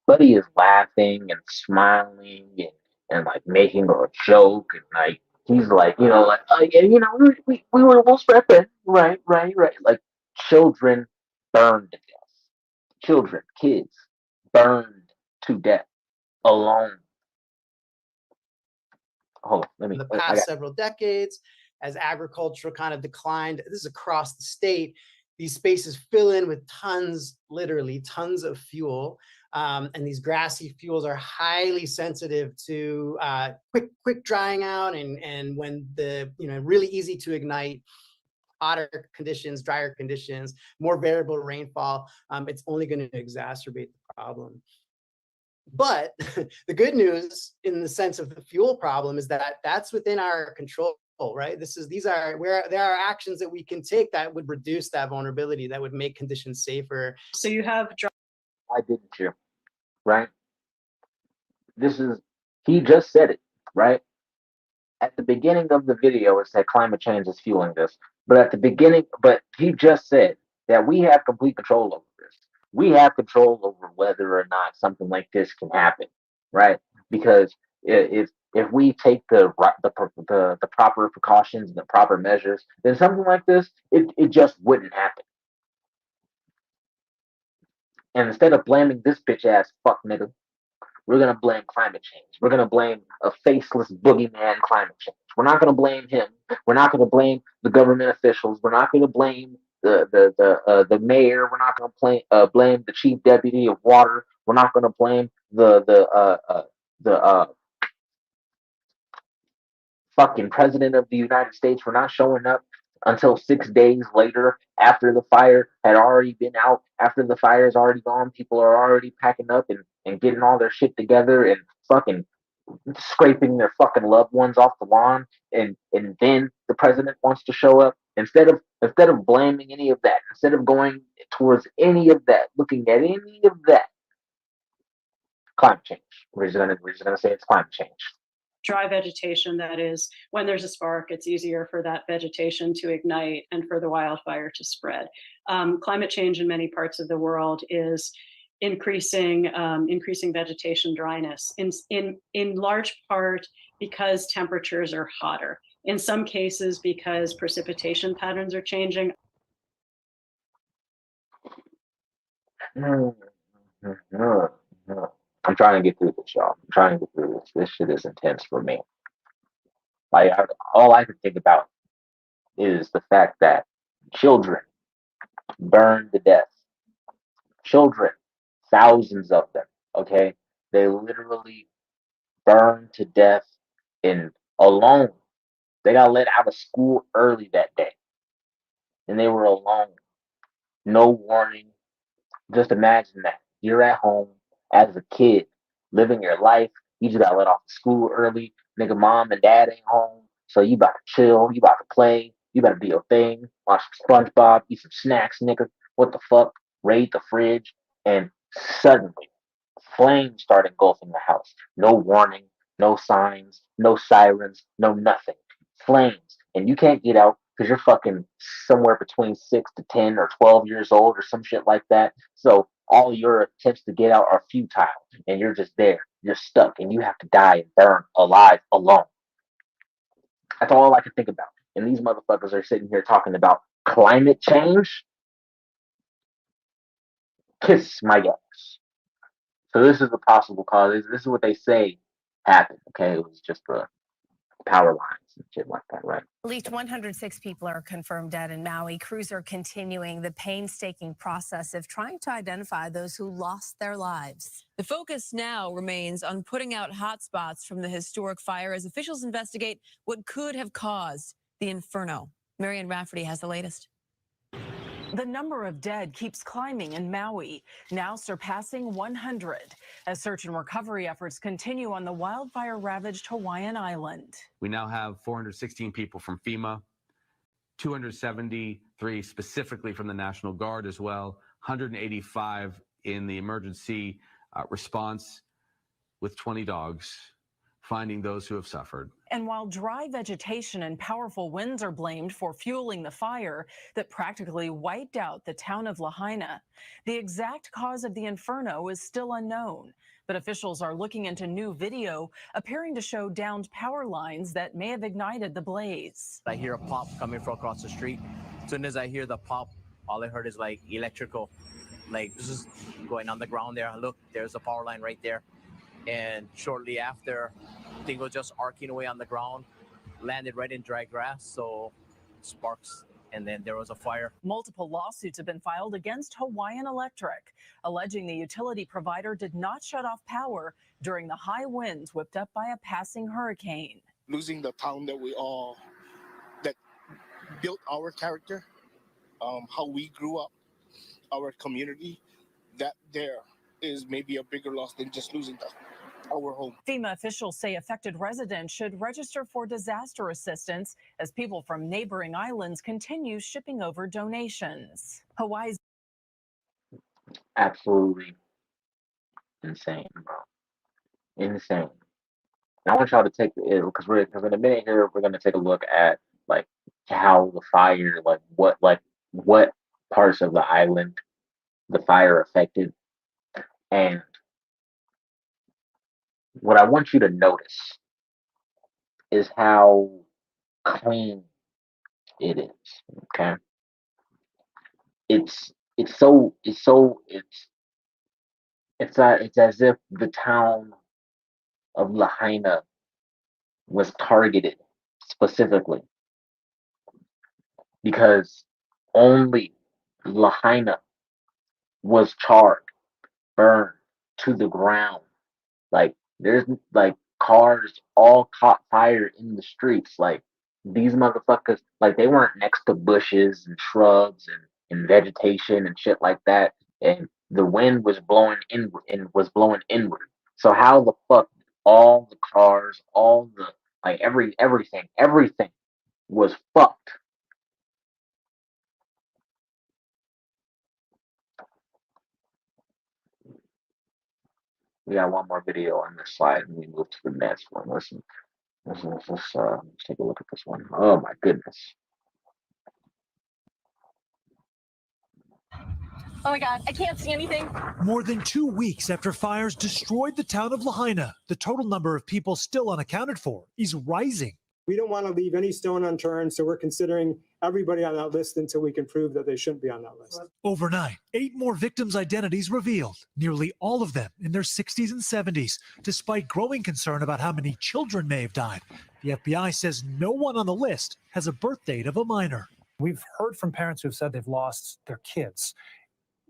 S4: Buddy is laughing and smiling and like making a joke and like he's like, like yeah, we were almost repping. Right. Like children burned to death. Children, kids burned to death alone. Hold on, let me.
S12: In the past several decades, as agriculture kind of declined, this is across the state, these spaces fill in with literally tons of fuel. And these grassy fuels are highly sensitive to quick drying out and when really easy to ignite. Hotter conditions, drier conditions, more variable rainfall, it's only going to exacerbate the problem. But the good news in the sense of the fuel problem is that that's within our control, right? There are actions that we can take that would reduce that vulnerability, that would make conditions safer.
S5: So you have
S4: I didn't you, right? He just said it, right? At the beginning of the video, it said climate change is fueling this. But he just said that we have complete control over this. We have control over whether or not something like this can happen, right? Because if we take the proper precautions and the proper measures, then something like this, it just wouldn't happen. And instead of blaming this bitch ass fuck nigga, we're going to blame climate change. We're going to blame a faceless boogeyman climate change. We're not going to blame him. We're not going to blame the government officials. We're not going to blame the mayor. We're not going to blame the chief deputy of water. We're not going to blame the fucking president of the United States for not showing up until 6 days later after the fire had already been out, after the fire's already gone. People are already packing up and getting all their shit together and fucking scraping their fucking loved ones off the lawn, and then the president wants to show up instead of blaming any of that, instead of going towards any of that, looking at any of that. Climate change. We're just gonna say it's climate change.
S5: Dry vegetation, that is, when there's a spark, it's easier for that vegetation to ignite and for the wildfire to spread. Climate change in many parts of the world is increasing vegetation dryness, in large part because temperatures are hotter. In some cases, because precipitation patterns are changing.
S4: I'm trying to get through this, y'all. I'm trying to get through this. This shit is intense for me. Like, all I can think about is the fact that children burned to death. Children, thousands of them, okay? They literally burned to death alone. They got let out of school early that day. And they were alone. No warning. Just imagine that. You're at home as a kid, living your life. You just got let off of school early. Nigga, mom and dad ain't home. So you about to chill. You about to play. You better do your thing. Watch some SpongeBob. Eat some snacks, nigga. What the fuck? Raid the fridge. And suddenly, flames start engulfing the house. No warning. No signs. No sirens. No nothing. Flames. And you can't get out because you're fucking somewhere between 6 to 10 or 12 years old or some shit like that. So all your attempts to get out are futile and you're just there. You're stuck and you have to die and burn alive alone. That's all I can think about. And these motherfuckers are sitting here talking about climate change. Kiss my ass. So this is the possible cause. This is what they say happened. Okay, it was just the power lines. and shit like that, right?
S13: At least 106 people are confirmed dead in Maui. Crews are continuing the painstaking process of trying to identify those who lost their lives.
S14: The focus now remains on putting out hotspots from the historic fire as officials investigate what could have caused the inferno. Marianne Rafferty has the latest.
S16: The number of dead keeps climbing in Maui, now surpassing 100, as search and recovery efforts continue on the wildfire-ravaged Hawaiian island.
S17: We now have 416 people from FEMA, 273 specifically from the National Guard as well, 185 in the emergency response with 20 dogs, finding those who have suffered.
S16: And while dry vegetation and powerful winds are blamed for fueling the fire that practically wiped out the town of Lahaina, the exact cause of the inferno is still unknown. But officials are looking into new video appearing to show downed power lines that may have ignited the blaze.
S25: I hear a pop coming from across the street. As soon as I hear the pop, all I heard is like electrical, like this is going on the ground there. Look, there's a power line right there. And shortly after, thing was just arcing away on the ground, landed right in dry grass, so sparks, and then there was a fire.
S16: Multiple lawsuits have been filed against Hawaiian Electric, alleging the utility provider did not shut off power during the high winds whipped up by a passing hurricane.
S26: Losing the town that built our character, how we grew up, our community, that there is maybe a bigger loss than just losing our home.
S16: FEMA officials say affected residents should register for disaster assistance as people from neighboring islands continue shipping over donations. Hawaii's
S4: Absolutely insane, bro. Insane. And I want y'all to take it because in a minute here we're gonna take a look at like how the fire, what parts of the island the fire affected. And what I want you to notice is how clean it is. Okay. It's as if the town of Lahaina was targeted specifically because only Lahaina was charred, burned to the ground. Like there's like cars all caught fire in the streets. Like these motherfuckers, like they weren't next to bushes and shrubs and vegetation and shit like that. And the wind was blowing inward. So how the fuck all the cars, all the like everything was fucked. We got one more video on this slide and we move to the next one. Let's take a look at this one. Oh my goodness.
S27: Oh my God, I can't see anything.
S28: More than 2 weeks after fires destroyed the town of Lahaina, the total number of people still unaccounted for is rising.
S29: We don't want to leave any stone unturned, so we're considering everybody on that list until we can prove that they shouldn't be on that list.
S28: Overnight, 8 more victims' identities revealed, nearly all of them in their 60s and 70s, despite growing concern about how many children may have died. The FBI says no one on the list has a birth date of a minor.
S30: We've heard from parents who've said they've lost their kids.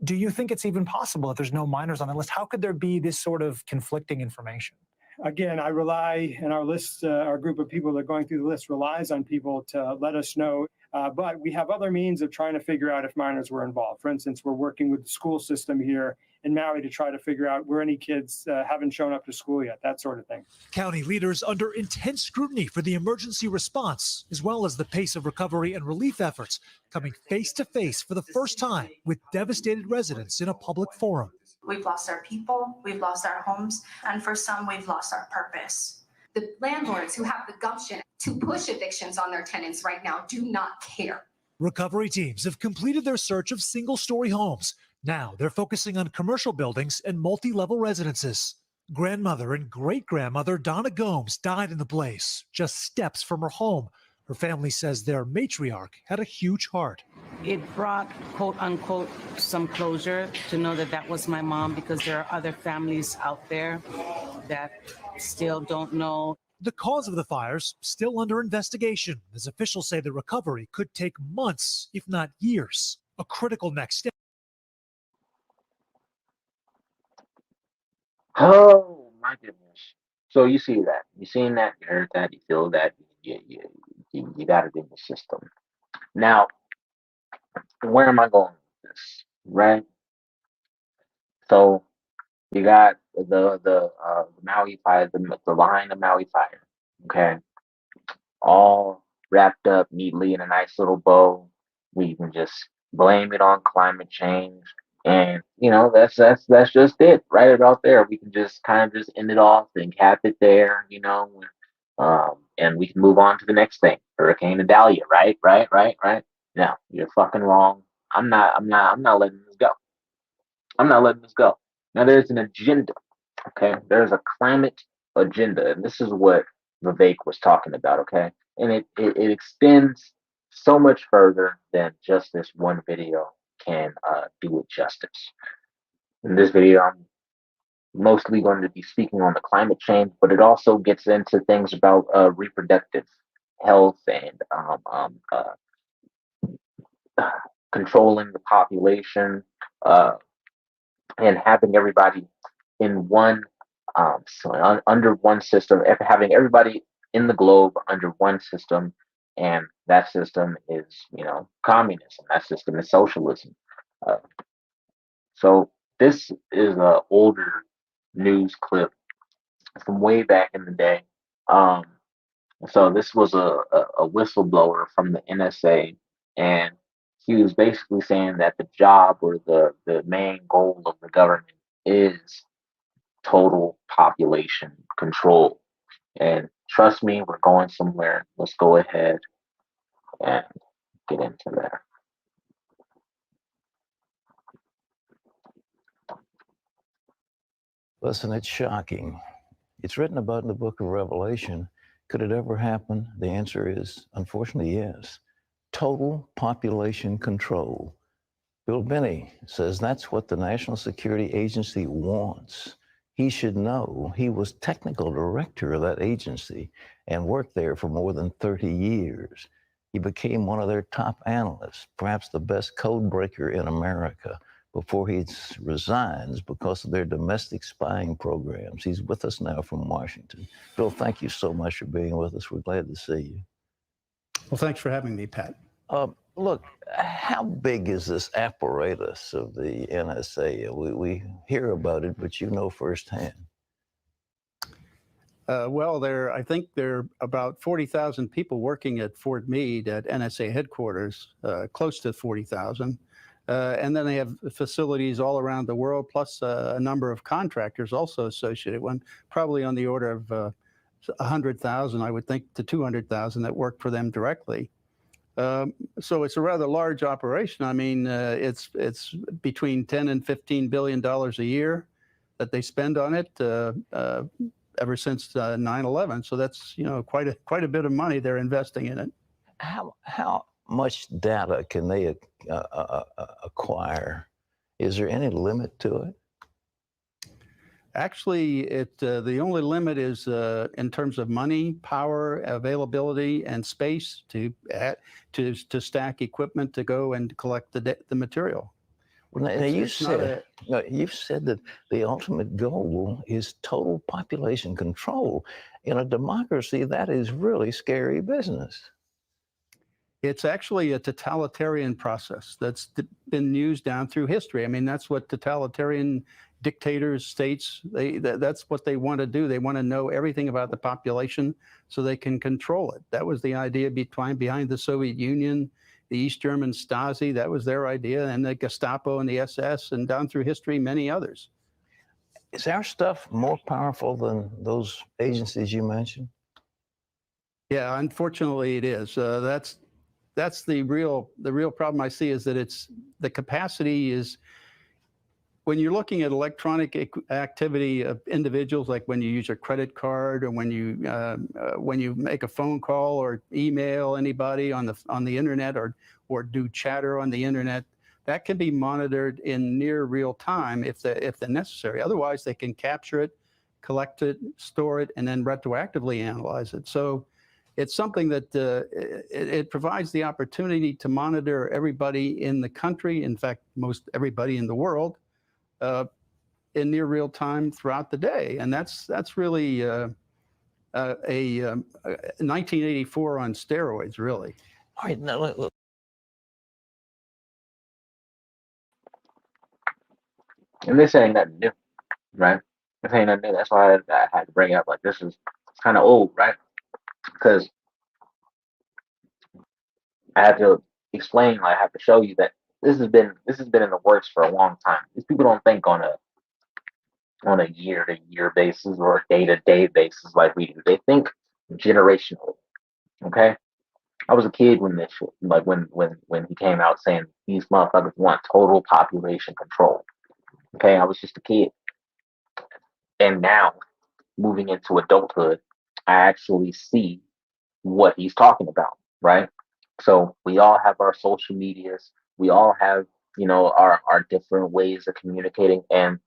S30: Do you think it's even possible if there's no minors on the list? How could there be this sort of conflicting information?
S29: Again, I rely, and our list, our group of people that are going through the list relies on people to let us know. But we have other means of trying to figure out if minors were involved. For instance, we're working with the school system here in Maui to try to figure out where any kids haven't shown up to school yet, that sort of thing.
S28: County leaders under intense scrutiny for the emergency response, as well as the pace of recovery and relief efforts, coming face to face for the first time with devastated residents in a public forum.
S31: We've lost our people, we've lost our homes, and for some, we've lost our purpose.
S32: The landlords who have the gumption to push evictions on their tenants right now do not care.
S28: Recovery teams have completed their search of single-story homes. Now they're focusing on commercial buildings and multi-level residences. Grandmother and great-grandmother Donna Gomes died in the blaze, just steps from her home. Her family says their matriarch had a huge heart.
S33: It brought, quote unquote, some closure to know that that was my mom, because there are other families out there that still don't know.
S28: The cause of the fires still under investigation, as officials say the recovery could take months, if not years. A critical next step.
S4: Oh my goodness. So you see that. You seen that, you heard that, you feel that, you got it in the system. Now, where am I going with this? Right? So you got the Maui fire, the line of Maui fire. Okay. All wrapped up neatly in a nice little bow. We can just blame it on climate change. And that's just it right about there. We can just kind of just end it off and cap it there, and we can move on to the next thing. Hurricane Idalia, right? Right, right, right. No, you're fucking wrong. I'm not letting this go. I'm not letting this go. Now there's an agenda. Okay, there's a climate agenda, and this is what Vivek was talking about. Okay, and it extends so much further than just this one video can do it justice. In this video, I'm mostly going to be speaking on the climate change, but it also gets into things about reproductive health and controlling the population, uh, and having everybody in one under one system, having everybody in the globe under one system, and that system is communism. That system is socialism. Uh, so this is an older news clip from way back in the day. Um, so this was a whistleblower from the NSA, and he was basically saying that the job or the main goal of the government is total population control. And trust me, we're going somewhere. Let's go ahead and get into that.
S1: Listen, it's shocking. It's written about in the book of Revelation. Could it ever happen? The answer is, unfortunately, yes. Total population control. Bill Binney says that's what the National Security Agency wants. He should know. He was technical director of that agency and worked there for more than 30 years. He became one of their top analysts, perhaps the best code breaker in America, before he resigns because of their domestic spying programs. He's with us now from Washington. Bill, thank you so much for being with us. We're glad to see you.
S2: Well, thanks for having me, Pat.
S1: Look, how big is this apparatus of the NSA? We hear about it, but you know firsthand.
S2: Well, I think there are about 40,000 people working at Fort Meade at NSA headquarters, close to 40,000. And then they have facilities all around the world, plus a number of contractors also associated, probably on the order of 100,000, I would think, to 200,000 that work for them directly. So it's a rather large operation. I mean, it's between $10 and $15 billion a year that they spend on it ever since 9/11. So that's quite a bit of money they're investing in it.
S1: How much data can they acquire? Is there any limit to it?
S2: Actually, the only limit is in terms of money, power, availability, and space to stack equipment to go and collect the material.
S1: Well, now you've said that the ultimate goal is total population control. In a democracy, that is really scary business.
S2: It's actually a totalitarian process that's been used down through history. I mean, that's what totalitarian dictators, states, that's what they want to do. They want to know everything about the population so they can control it. That was the idea behind the Soviet Union, the East German Stasi. That was their idea, and the Gestapo and the SS, and down through history, many others.
S1: Is our stuff more powerful than those agencies you mentioned?
S2: Yeah, unfortunately, it is. That's the real problem I see, is that the capacity is, when you're looking at electronic activity of individuals, like when you use a credit card, or when you make a phone call or email anybody on the internet, or do chatter on the internet, that can be monitored in near real time if necessary. Otherwise, they can capture it, collect it, store it, and then retroactively analyze it. So it's something that it provides the opportunity to monitor everybody in the country, in fact, most everybody in the world, in near real time throughout the day. And that's really 1984 on steroids, really.
S1: All right, now look.
S4: And this ain't nothing new, right? This ain't nothing new. That's why I had to bring it up. Like, this is kind of old, right? Because I have to explain, I have to show you that this has been in the works for a long time. These people don't think on a year-to-year basis or a day-to-day basis like we do. They think generationally. Okay? I was a kid when this shit, like when he came out saying these motherfuckers want total population control. Okay, I was just a kid. And now, moving into adulthood, I actually see what he's talking about, right? So we all have our social medias, we all have, our different ways of communicating, and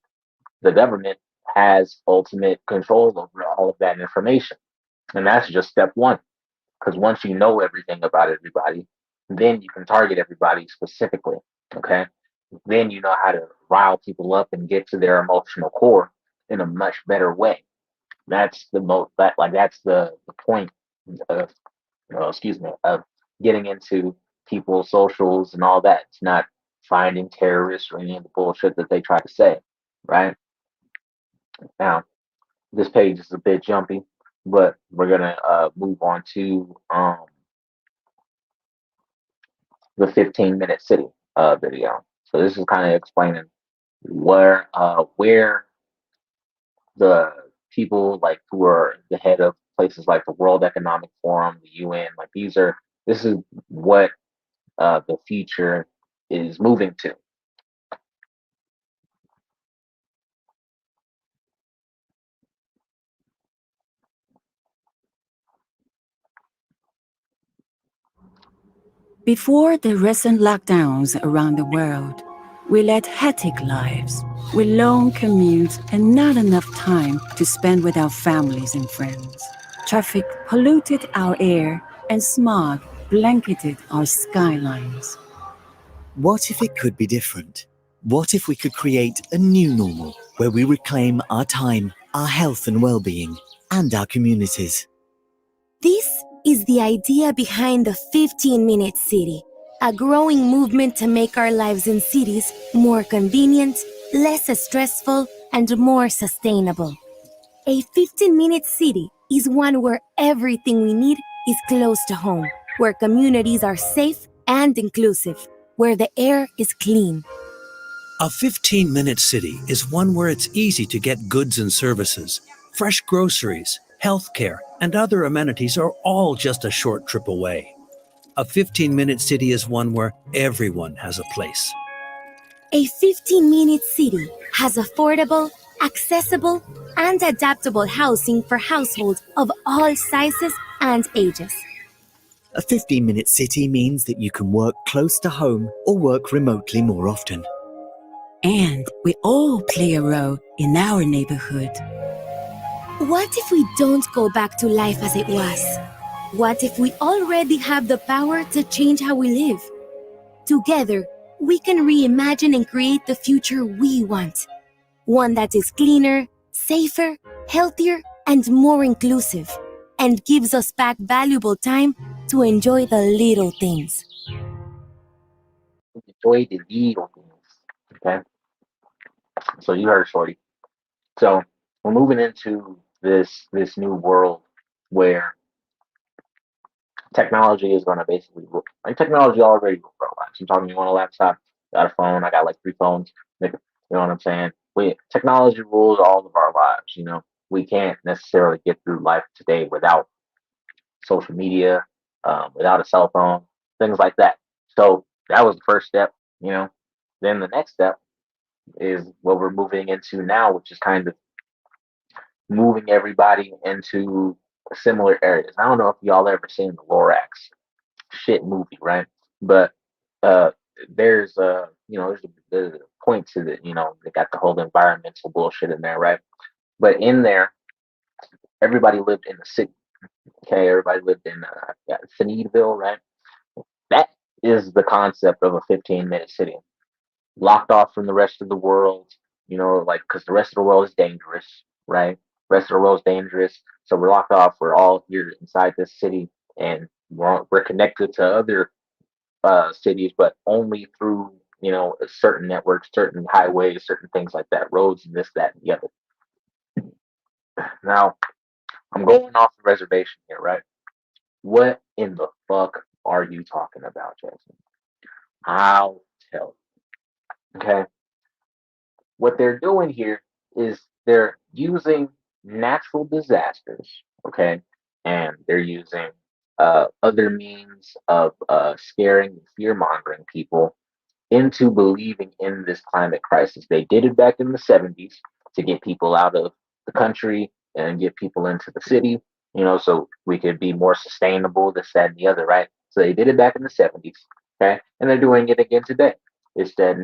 S4: the government has ultimate control over all of that information. And that's just step one. Because once you know everything about everybody, then you can target everybody specifically. Okay. Then you know how to rile people up and get to their emotional core in a much better way. That's the that's the point of of getting into people's socials and all that. It's not finding terrorists or any of the bullshit that they try to say. Right. Now, this page is a bit jumpy, but we're gonna move on to the 15-minute city video. So this is kind of explaining where the people like who are the head of places like the World Economic Forum, the UN, like this is what the future is moving to.
S3: Before the recent lockdowns around the world, we led hectic lives with long commutes and not enough time to spend with our families and friends. Traffic polluted our air and smog blanketed our skylines.
S6: What if it could be different? What if we could create a new normal where we reclaim our time, our health and well-being, and our communities?
S7: This is the idea behind the 15-minute city, a growing movement to make our lives in cities more convenient, less stressful, and more sustainable. A 15-minute city is one where everything we need is close to home, where communities are safe and inclusive, where the air is clean.
S6: A 15-minute city is one where it's easy to get goods and services. Fresh groceries, healthcare, and other amenities are all just a short trip away. A 15-minute city is one where everyone has a place.
S7: A 15-minute city has affordable, accessible, and adaptable housing for households of all sizes and ages.
S6: A 15-minute city means that you can work close to home or work remotely more often.
S7: And we all play a role in our neighborhood. What if we don't go back to life as it was? What if we already have the power to change how we live? Together, we can reimagine and create the future we want. One that is cleaner, safer, healthier, and more inclusive, and gives us back valuable time to enjoy the little things.
S4: Enjoy the little things. Okay. So you heard Shorty. So we're moving into this new world where technology is going to basically technology already rules our lives. I'm talking, you want a laptop, got a phone, I got like 3 phones, nigga, you know what I'm saying? Technology rules all of our lives. We can't necessarily get through life today without social media, without a cell phone, things like that. So that was the first step. Then the next step is what we're moving into now, which is kind of moving everybody into similar areas. I don't know if y'all ever seen the Lorax shit movie, right? But there's there's a point to the, they got the whole environmental bullshit in there, right? But in there, everybody lived in the city. Okay, everybody lived in Sneedville, right? That is the concept of a 15-minute city, locked off from the rest of the world. You know, like because the rest of the world is dangerous, right? Rest of the world is dangerous, so we're locked off. We're all here inside this city, and we're connected to other cities, but only through certain networks, certain highways, certain things like that, roads, and this, that, and the other. Now, I'm going off the reservation here, right? What in the fuck are you talking about, Jason? I'll tell you. Okay. What they're doing here is they're using natural disasters, okay, and they're using other means of scaring and fear mongering people into believing in this climate crisis. They did it back in the 70s to get people out of the country and get people into the city, so we could be more sustainable, this, that, and the other, right? So they did it back in the 70s, okay? And they're doing it again today. Instead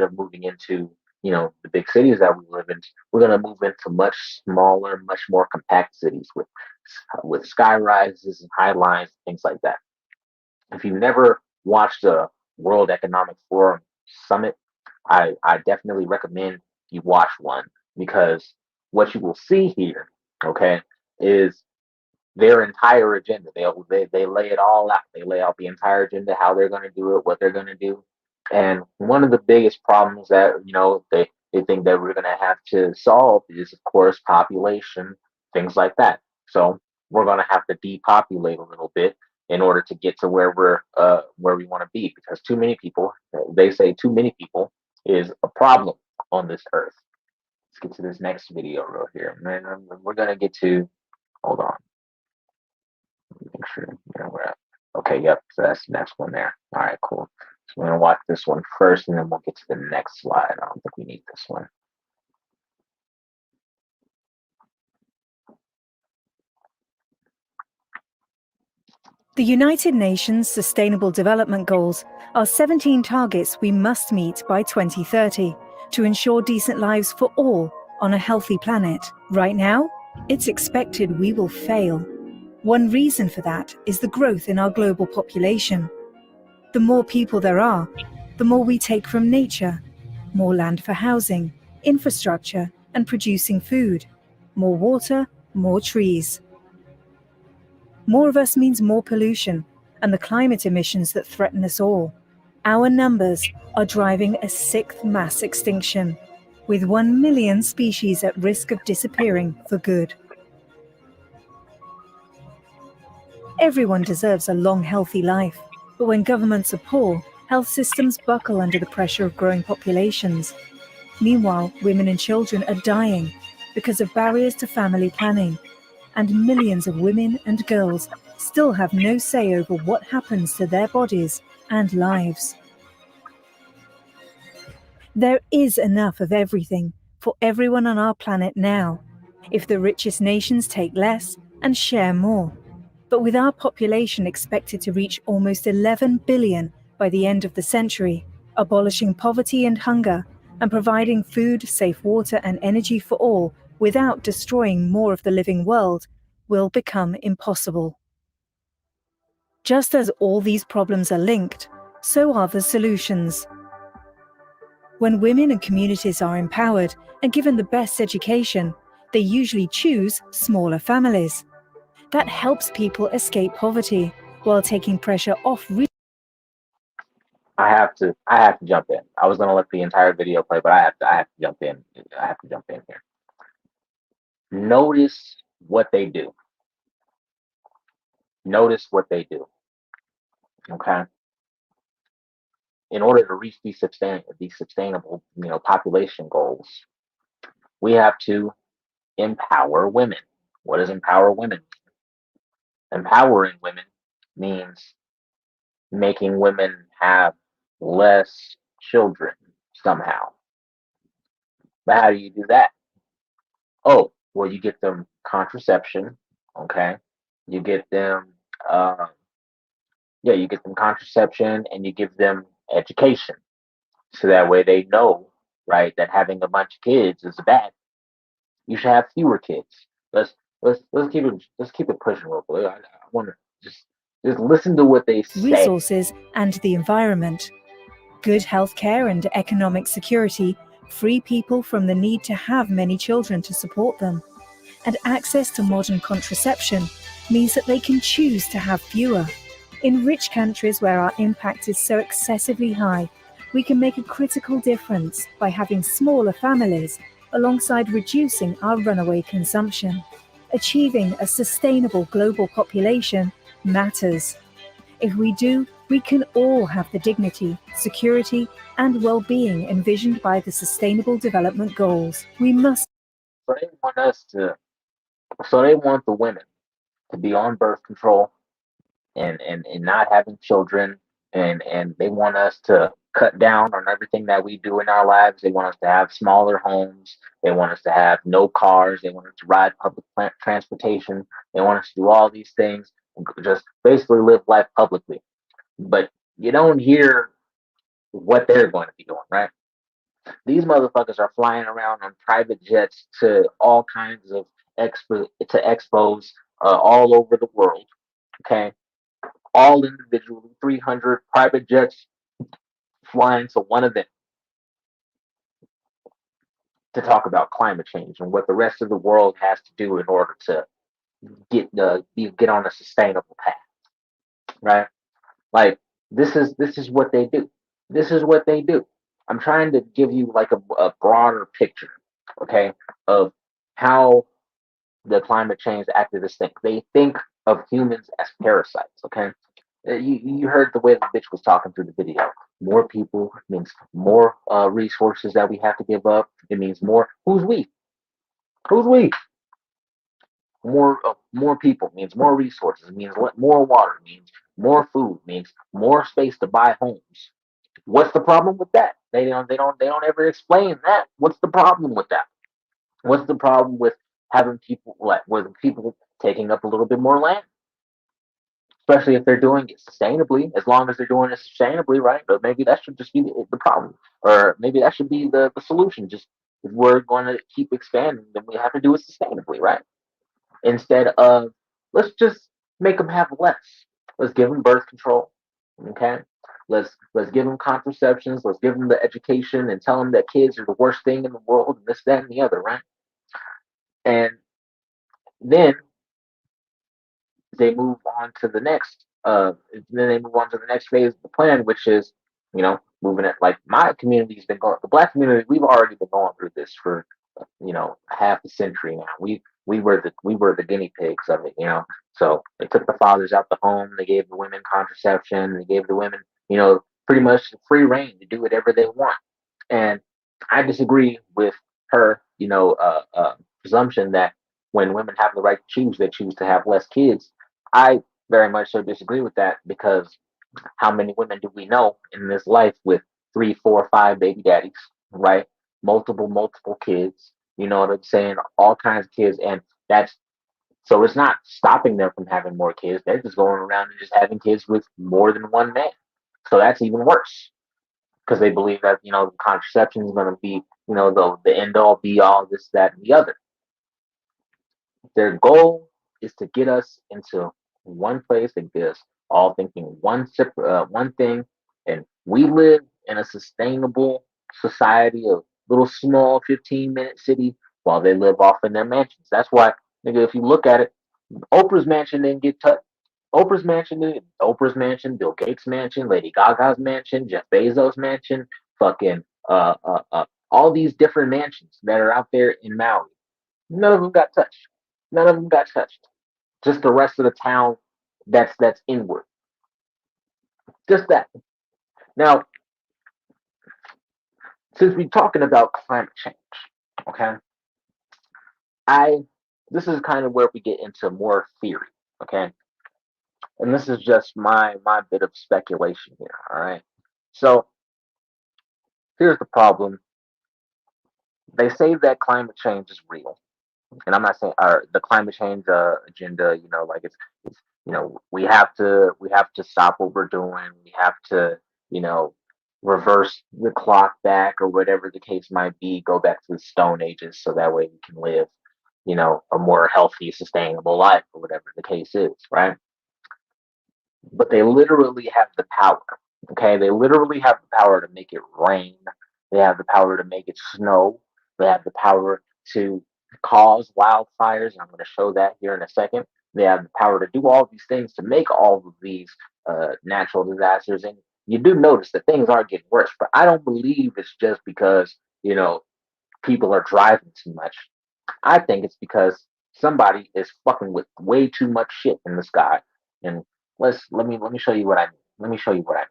S4: of moving into, the big cities that we live in, we're going to move into much smaller, much more compact cities with sky rises and high lines, things like that. If you've never watched a World Economic Forum summit, I definitely recommend you watch one, because what you will see here, okay, is their entire agenda. They lay it all out. They lay out the entire agenda, how they're going to do it, what they're going to do. And one of the biggest problems that they think that we're going to have to solve is, of course, population, things like that. So we're going to have to depopulate a little bit in order to get to where we want to be, because too many people, they say too many people is a problem on this earth. Let's get to this next video right here. Man, we're going to get to, hold on. Make sure we're at. Okay, yep. So that's the next one there. All right, cool. So we're gonna watch this one first, and then we'll get to the next slide. I don't think we need this one.
S8: The United Nations Sustainable Development Goals are 17 targets we must meet by 2030 to ensure decent lives for all on a healthy planet. Right now, it's expected we will fail. One reason for that is the growth in our global population. The more people there are, the more we take from nature. More land for housing, infrastructure, and producing food. More water, more trees. More of us means more pollution and the climate emissions that threaten us all. Our numbers are driving a sixth mass extinction, with 1 million species at risk of disappearing for good. Everyone deserves a long, healthy life, but when governments are poor, health systems buckle under the pressure of growing populations. Meanwhile, women and children are dying because of barriers to family planning, and millions of women and girls still have no say over what happens to their bodies and lives. There is enough of everything for everyone on our planet now, if the richest nations take less and share more. But with our population expected to reach almost 11 billion by the end of the century, abolishing poverty and hunger, and providing food, safe water, and energy for all without destroying more of the living world will become impossible. Just as all these problems are linked, so are the solutions. When women and communities are empowered and given the best education, they usually choose smaller families. That helps people escape poverty while taking pressure off.
S4: I have to jump in. I was gonna let the entire video play, but I have to jump in. I have to jump in here. Notice what they do. Notice what they do. Okay. In order to reach these sustainable, population goals, we have to empower women. What does empower women mean? Empowering women means making women have less children somehow. But how do you do that? Oh, well, you get them contraception, okay? You get them, you get them contraception, and you give them education, so that way they know, right, that having a bunch of kids is bad. You should have fewer kids. Let's keep it pushing real quick. I want to just listen to what they say.
S8: Resources and the environment. Good healthcare and economic security free people from the need to have many children to support them. And access to modern contraception means that they can choose to have fewer. In rich countries where our impact is so excessively high, we can make a critical difference by having smaller families alongside reducing our runaway consumption. Achieving a sustainable global population matters. If we do, we can all have the dignity, security, and well-being envisioned by the Sustainable Development Goals. We must.
S4: So they want they want the women to be on birth control and not having children, and they want us to cut down on everything that we do in our lives. They want us to have smaller homes. They want us to have no cars. They want us to ride public transportation. They want us to do all these things, just basically live life publicly. But you don't hear what they're going to be doing, right? These motherfuckers are flying around on private jets to all kinds of expos all over the world. Okay, all individually, 300 private jets flying to one event to talk about climate change and what the rest of the world has to do in order to get on a sustainable path, right? Like this is what they do. This is what they do. I'm trying to give you like a broader picture, okay, of how the climate change activists think. They think of humans as parasites, okay? You heard the way the bitch was talking through the video. More people means more resources that we have to give up. It means more. Who's we? Who's we? More people means more resources. It means more water. Means more food. Means more space to buy homes. What's the problem with that? They don't ever explain that. What's the problem with that? What's the problem with having people with people taking up a little bit more land? Especially if they're doing it sustainably, as long as they're doing it sustainably, right? But maybe that should just be the problem, or maybe that should be the solution. Just if we're going to keep expanding, then we have to do it sustainably, right? Instead of let's just make them have less. Let's give them birth control, okay? Let's give them contraceptions. Let's give them the education and tell them that kids are the worst thing in the world, and this, that, and the other, right? And then they move on to the next phase of the plan, which is, moving it. Like my community's been going, the black community, we've already been going through this for half a century now. We were the guinea pigs of it. So they took the fathers out the home, they gave the women contraception, they gave the women pretty much free reign to do whatever they want. And I disagree with her presumption that when women have the right to choose, they choose to have less kids. I very much so disagree with that, because how many women do we know in this life with 3, 4, 5 baby daddies, right? Multiple kids. You know what I'm saying? All kinds of kids, and so it's not stopping them from having more kids. They're just going around and just having kids with more than one man. So that's even worse, because they believe that contraception is going to be the end all be all, this, that, and the other. Their goal is to get us into one place and get us all thinking one thing. And we live in a sustainable society, a little small 15-minute city, while they live off in their mansions. That's why, nigga, if you look at it, Oprah's mansion didn't get touched. Oprah's mansion, Bill Gates' mansion, Lady Gaga's mansion, Jeff Bezos' mansion, fucking all these different mansions that are out there in Maui. None of them got touched. None of them got touched. Just the rest of the town that's inward. Just that. Now, since we're talking about climate change, okay, this is kind of where we get into more theory, okay? And this is just my bit of speculation here, all right? So here's the problem. They say that climate change is real. And I'm not saying the climate change agenda, like it's we have to stop what we're doing. We have to, reverse the clock back or whatever the case might be, go back to the Stone Ages so that way we can live, a more healthy, sustainable life or whatever the case is, right? But they literally have the power, okay? They literally have the power to make it rain. They have the power to make it snow. They have the power to cause wildfires, and I'm going to show that here in a second. They have the power to do all these things to make all of these natural disasters. And you do notice that things are getting worse, but I don't believe it's just because, people are driving too much. I think it's because somebody is fucking with way too much shit in the sky. And let me show you what I mean. Let me show you what I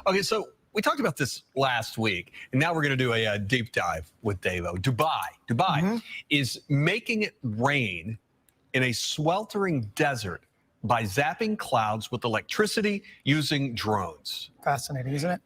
S5: Okay, so we talked about this last week, and now we're going to do a deep dive with Davo. Dubai is making it rain in a sweltering desert by zapping clouds with electricity using drones.
S9: Fascinating, isn't it?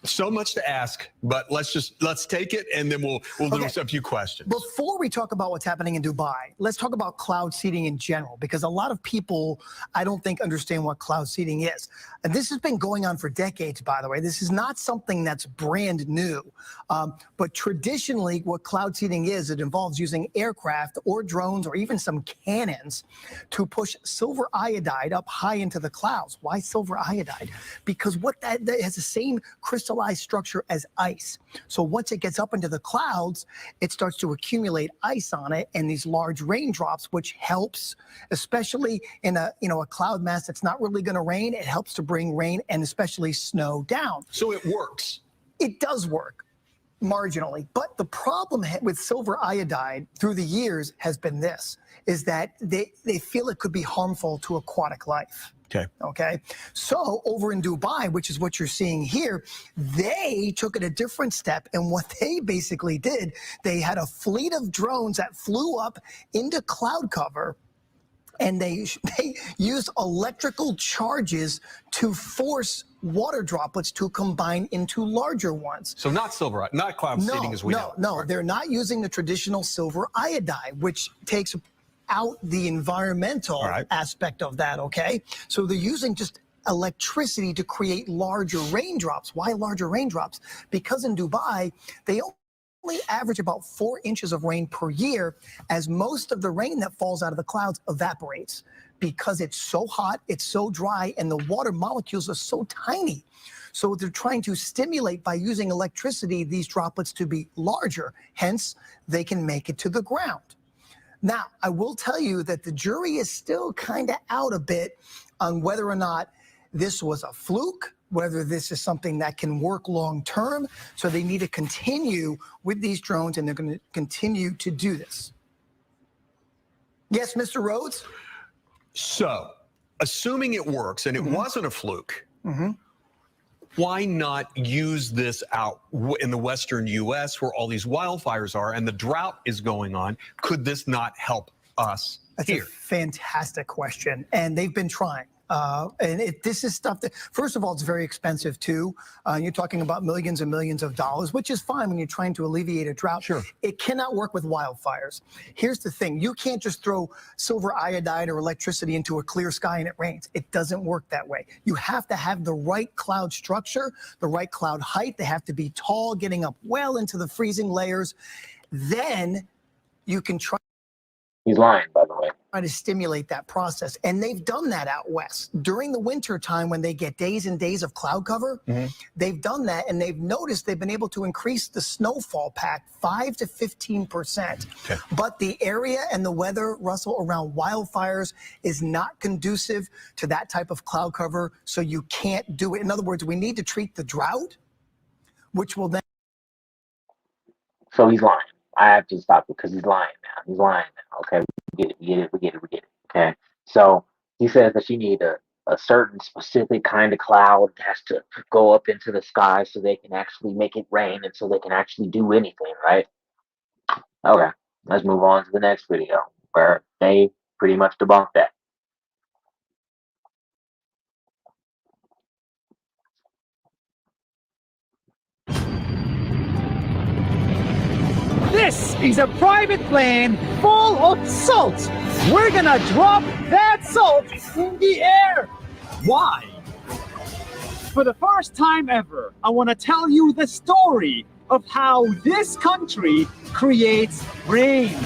S5: So much to ask, but let's take it, and then we'll do a few questions.
S9: Before we talk about what's happening in Dubai, let's talk about cloud seeding in general, because a lot of people, I don't think, understand what cloud seeding is. And this has been going on for decades, by the way. This is not something that's brand new. But traditionally, what cloud seeding is, it involves using aircraft or drones or even some cannons to push silver iodide up high into the clouds. Why silver iodide? Because that has the same crystallized structure as ice. So once it gets up into the clouds, it starts to accumulate ice on it and these large raindrops, which helps, especially in a cloud mass that's not really going to rain. It helps to bring rain and especially snow down.
S5: So it works.
S9: It does work marginally, but the problem with silver iodide through the years has been this, is that they feel it could be harmful to aquatic life. Okay. So over in Dubai, which is what you're seeing here, they took it a different step. And what they basically did, they had a fleet of drones that flew up into cloud cover, and they used electrical charges to force water droplets to combine into larger ones.
S5: So not silver, not cloud seeding as we know.
S9: No, they're not using the traditional silver iodide, which takes out the environmental aspect of that, okay? So they're using just electricity to create larger raindrops. Why larger raindrops? Because in Dubai, they only average about 4 inches of rain per year, as most of the rain that falls out of the clouds evaporates because it's so hot, it's so dry, and the water molecules are so tiny. So they're trying to stimulate by using electricity these droplets to be larger, hence they can make it to the ground. Now, I will tell you that the jury is still kind of out a bit on whether or not this was a fluke, whether this is something that can work long term. So they need to continue with these drones, and they're going to continue to do this. Yes, Mr. Rhodes?
S5: So, assuming it works and it wasn't a fluke, why not use this out in the western U.S. where all these wildfires are and the drought is going on? Could this not help us
S9: That's
S5: here?
S9: a fantastic question, and they've been trying. This is stuff that, first of all, it's very expensive too. You're talking about millions and millions of dollars, which is fine when you're trying to alleviate a drought.
S5: Sure.
S9: It cannot work with wildfires. Here's the thing. You can't just throw silver iodide or electricity into a clear sky and it rains. It doesn't work that way. You have to have the right cloud structure, the right cloud height. They have to be tall, getting up well into the freezing layers. Then you can try.
S4: He's lying, by the way.
S9: Try to stimulate that process. And they've done that out west. During the winter time, when they get days and days of cloud cover, they've done that, and they've noticed they've been able to increase the snowfall pack 5 to 15%. But the area and the weather, Russell, around wildfires is not conducive to that type of cloud cover, so you can't do it. In other words, we need to treat the drought, which will then...
S4: So he's lying. I have to stop it because he's lying now. He's lying now. Okay, we get it. Okay, so he says that you need a certain specific kind of cloud that has to go up into the sky so they can actually make it rain and so they can actually do anything, right? Okay, let's move on to the next video where they pretty much debunk that.
S10: is a private plane full of salt. We're gonna drop that salt in the air. Why? For the first time ever, I want to tell you the story of how this country creates rain.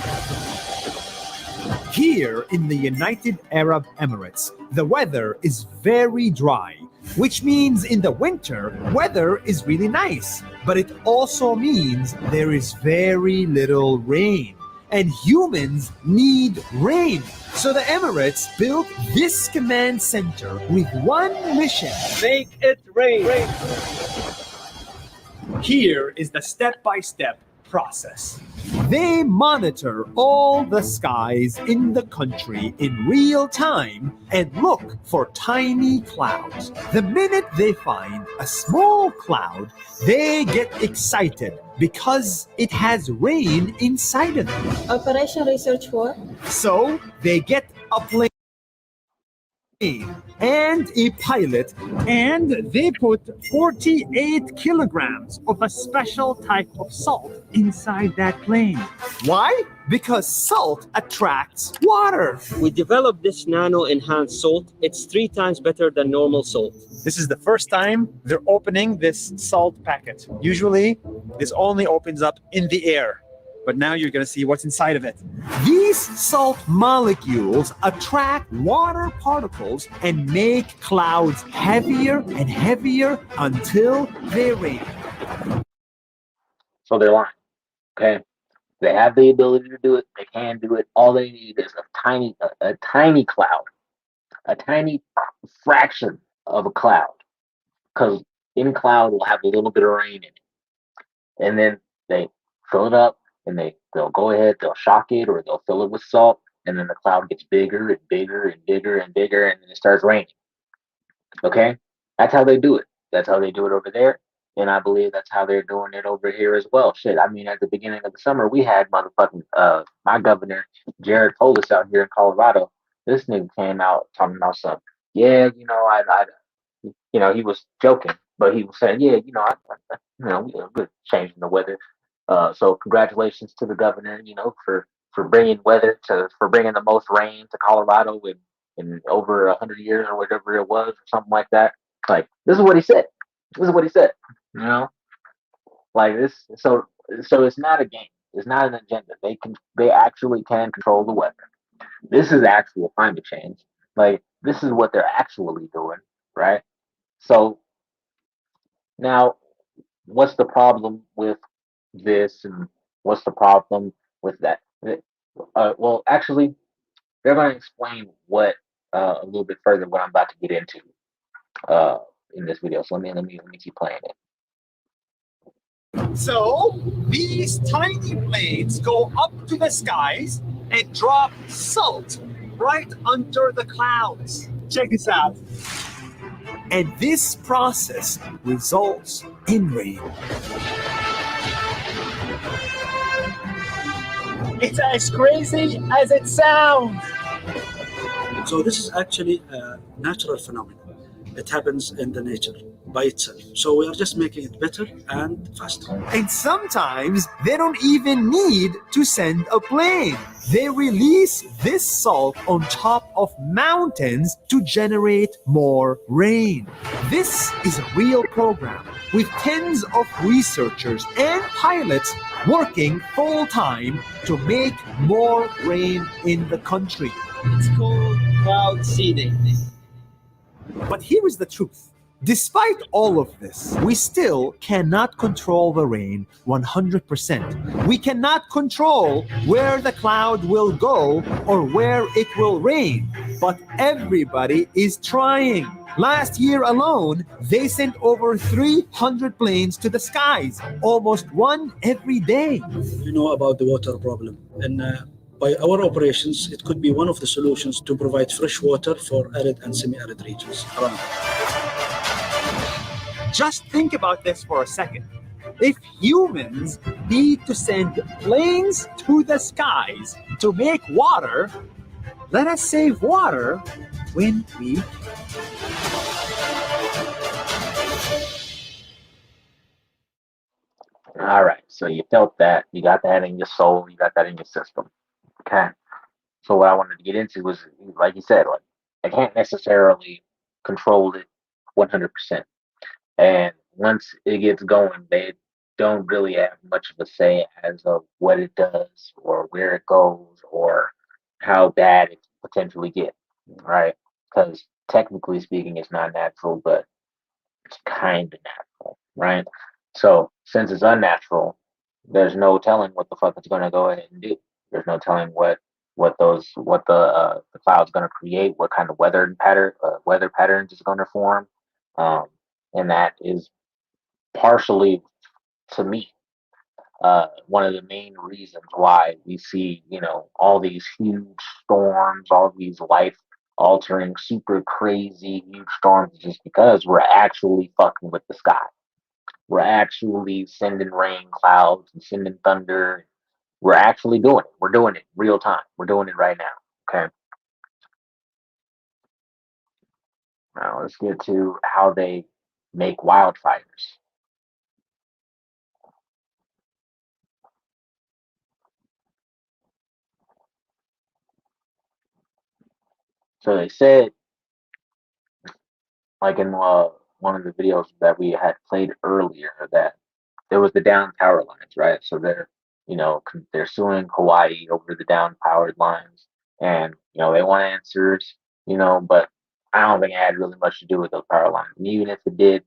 S11: Here in the United Arab Emirates, the weather is very dry, which means in the winter, weather is really nice. But it also means there is very little rain. And humans need rain. So the Emirates built this command center with one mission.
S10: Make it rain. Here is the step-by-step process.
S11: They monitor all the skies in the country in real time and look for tiny clouds. The minute they find a small cloud, they get excited because it has rain inside of it.
S12: Operation Research for?
S11: So they get a plane and a pilot,
S10: and they put 48 kilograms of a special type of salt inside that plane.
S11: Why? Because salt attracts water.
S10: We developed this nano-enhanced salt. It's 3 times better than normal salt. This is the first time they're opening this salt packet. Usually, this only opens up in the air. But now you're going to see what's inside of it.
S11: These salt molecules attract water particles and make clouds heavier and heavier until they rain.
S4: So they're lying. Okay, they have the ability to do it. They can do it. All they need is a tiny cloud, a tiny fraction of a cloud, because in cloud will have a little bit of rain in it, and then they fill it up. And they'll go ahead, they'll shock it, or they'll fill it with salt, and then the cloud gets bigger and bigger and bigger and bigger, and then it starts raining. Okay? That's how they do it. That's how they do it over there, and I believe that's how they're doing it over here as well. Shit, I mean, at the beginning of the summer, we had motherfucking, my governor, Jared Polis out here in Colorado. This nigga came out talking about something. Yeah, you know, he was joking, but he was saying, yeah, we're changing the weather. So congratulations to the governor, for bringing for bringing the most rain to Colorado in over 100 years or whatever it was, or something like that. Like, this is what he said. Like this. So it's not a game. It's not an agenda. They actually can control the weather. This is actual climate change. Like, this is what they're actually doing, right? So now, what's the problem with this, and what's the problem with that? Well, actually, they're going to explain what a little bit further what I'm about to get into in this video. So let me keep playing it.
S10: So these tiny blades go up to the skies and drop salt right under the clouds. Check this out.
S11: And this process results in rain.
S10: It's as crazy as it sounds.
S6: So this is actually a natural phenomenon. It happens in the nature by itself. So we are just making it better and faster.
S11: And sometimes they don't even need to send a plane. They release this salt on top of mountains to generate more rain. This is a real program with tens of researchers and pilots working full-time to make more rain in the country.
S10: It's called cloud seeding.
S11: But here is the truth. Despite all of this, we still cannot control the rain 100%. We cannot control where the cloud will go or where it will rain, but everybody is trying. Last year alone, they sent over 300 planes to the skies, almost one every day.
S6: You know about the water problem. And by our operations, it could be one of the solutions to provide fresh water for arid and semi-arid regions around.
S10: Just think about this for a second. If humans need to send planes to the skies to make water, let us save water when we
S4: All right. So you felt that. You got that in your soul. You got that in your system. Okay. So what I wanted to get into was, like you said, like I can't necessarily control it 100%. And once it gets going, they don't really have much of a say as of what it does or where it goes or how bad it can potentially get, right? Because technically speaking, it's not natural, but it's kind of natural, right? So since it's unnatural, there's no telling what the fuck it's gonna go ahead and do. There's no telling what the cloud's gonna create, what kind of weather patterns is gonna form, um, and that is partially to me one of the main reasons why we see, all these huge storms, all these life altering, super crazy huge storms, is just because we're actually fucking with the sky. We're actually sending rain clouds and sending thunder. We're actually doing it. We're doing it real time. We're doing it right now. Okay. Now let's get to how they make wildfires. So they said, like in one of the videos that we had played earlier, that there was the down power lines, right? So they're suing Hawaii over the down powered lines, and they want answers, but I don't think it had really much to do with those power lines. And even if it did,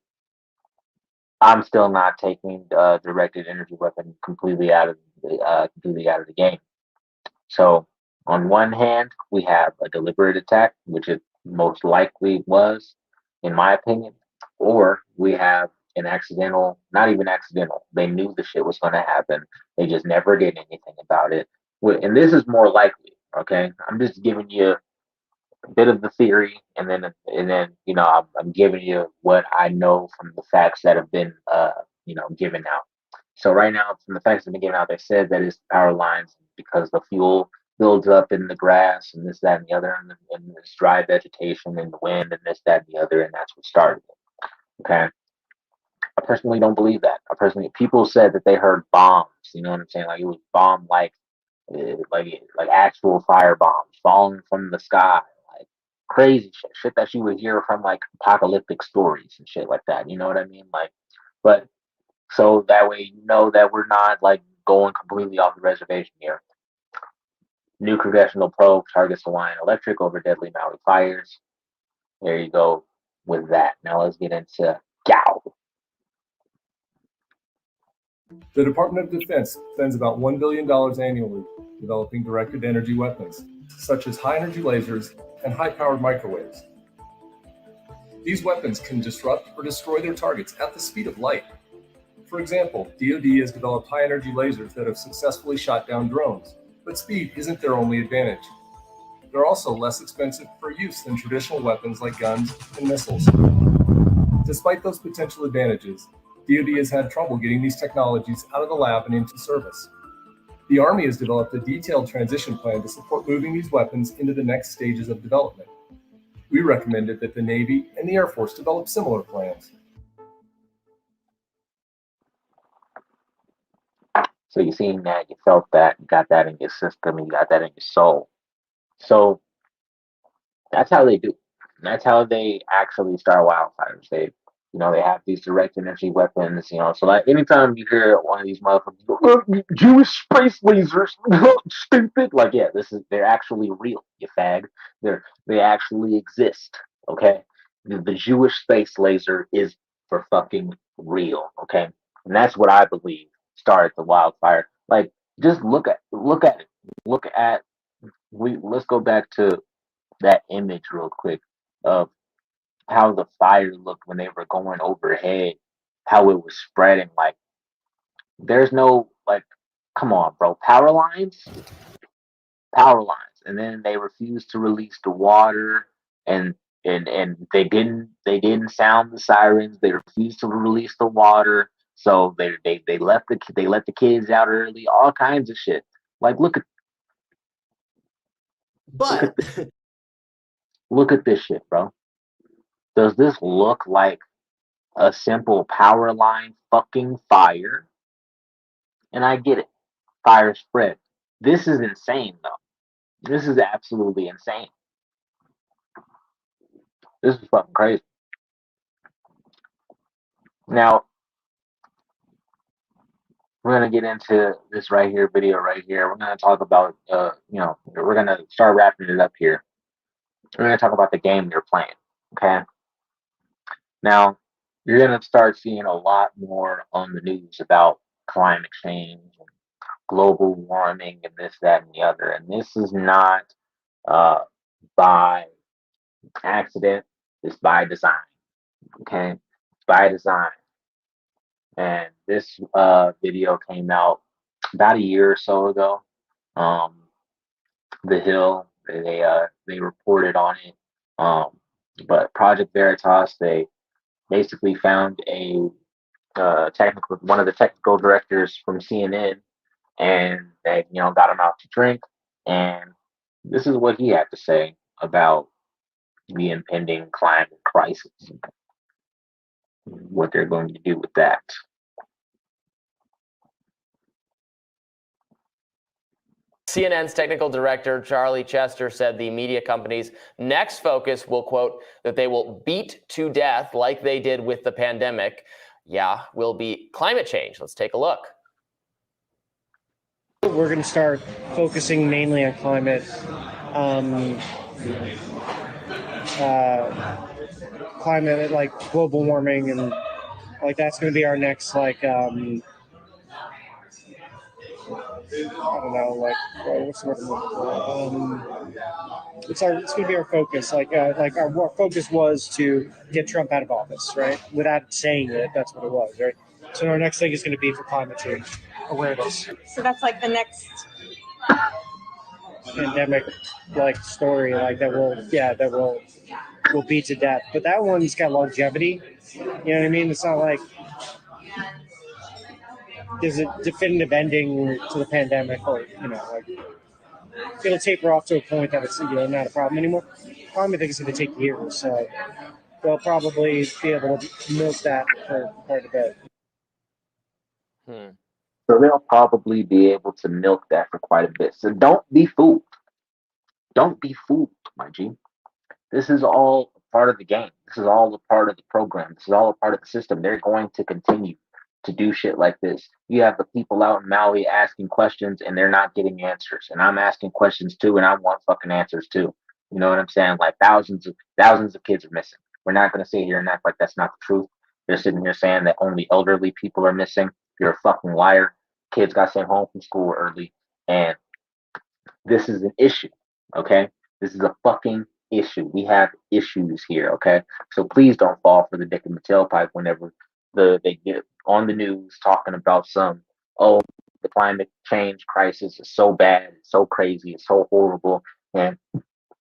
S4: I'm still not taking directed energy weapon completely out of the game. So on one hand, we have a deliberate attack, which it most likely was, in my opinion, or we have an accidental, not even accidental. They knew the shit was going to happen. They just never did anything about it. And this is more likely. Okay, I'm just giving you a bit of the theory, and then I'm giving you what I know from the facts that have been given out. So right now, from the facts that have been given out, they said that it's power lines because the fuel builds up in the grass and this, that, and the other, and this dry vegetation and the wind and this, that, and the other, and that's what started it. Okay. I personally don't believe that. People said that they heard bombs. You know what I'm saying? Like it was bomb like actual fire bombs falling from the sky, like crazy shit that you would hear from like apocalyptic stories and shit like that. You know what I mean? Like, but so that way that we're not like going completely off the reservation here. New congressional probe targets Hawaiian Electric over deadly Maui fires. There you go with that. Now let's get into Gao.
S12: The Department of Defense spends about $1 billion annually developing directed energy weapons, such as high-energy lasers and high-powered microwaves. These weapons can disrupt or destroy their targets at the speed of light. For example, DoD has developed high-energy lasers that have successfully shot down drones, but speed isn't their only advantage. They're also less expensive for use than traditional weapons like guns and missiles. Despite those potential advantages, DoD has had trouble getting these technologies out of the lab and into service. The Army has developed a detailed transition plan to support moving these weapons into the next stages of development. We recommended that the Navy and the Air Force develop similar plans.
S4: So you seen that, you felt that, you got that in your system, you got that in your soul. So that's how they do. That's how they actually start wildfires. They have these direct energy weapons. So like anytime you hear one of these motherfuckers go, Jewish space lasers, stupid. Like, yeah, they're actually real. You fag. They actually exist. Okay, the Jewish space laser is for fucking real. Okay, and that's what I believe started the wildfire. Like, just look at it. Let's go back to that image real quick of how the fire looked when they were going overhead, how it was spreading. Like, there's no, like, come on, bro, power lines, and then they refused to release the water, and they didn't sound the sirens. They refused to release the water, so they let the kids out early. All kinds of shit. Like,
S13: But
S4: look at this shit, bro. Does this look like a simple power line fucking fire? And I get it. Fire spread. This is insane, though. This is absolutely insane. This is fucking crazy. Now, we're gonna get into this video right here. We're gonna talk about, we're gonna start wrapping it up here. We're gonna talk about the game you're playing. Okay. Now, you're gonna start seeing a lot more on the news about climate change, and global warming, and this, that, and the other. And this is not by accident. It's by design. Okay, it's by design. And this video came out about a year or so ago. The Hill, they reported on it. But Project Veritas, they basically found one of the technical directors from CNN, and they got him out to drink. And this is what he had to say about the impending climate crisis, what they're going to do with that.
S13: CNN's technical director, Charlie Chester, said the media company's next focus will, quote, that they will beat to death like they did with the pandemic. Will be climate change. Let's take a look.
S14: We're going to start focusing mainly on climate, climate like global warming, and like that's going to be our next I don't know, what's the word I'm looking for? It's going to be our focus. Our focus was to get Trump out of office, right? Without saying it, that's what it was, right? So our next thing is going to be for climate change awareness.
S27: So that's like the next
S14: pandemic story that will beat to death. But that one's got longevity. You know what I mean? It's not like there's a definitive ending to the pandemic, or it'll taper off to a point that it's not a problem anymore. I think it's going to take years, so they'll probably be able to milk that for quite a bit.
S4: So they'll probably be able to milk that for quite a bit. So don't be fooled. Don't be fooled, my G. This is all a part of the game. This is all a part of the program. This is all a part of the system. They're going to continue to do shit like this. You have the people out in Maui asking questions and they're not getting answers. And I'm asking questions too, and I want fucking answers too. You know what I'm saying? Like thousands of kids are missing. We're not going to sit here and act like that's not the truth. They're sitting here saying that only elderly people are missing. You're a fucking liar. Kids got sent home from school early, and this is an issue. Okay, this is a fucking issue. We have issues here. Okay, so please don't fall for the dick in the tailpipe whenever they get on the news talking about the climate change crisis is so bad, it's so crazy, it's so horrible, and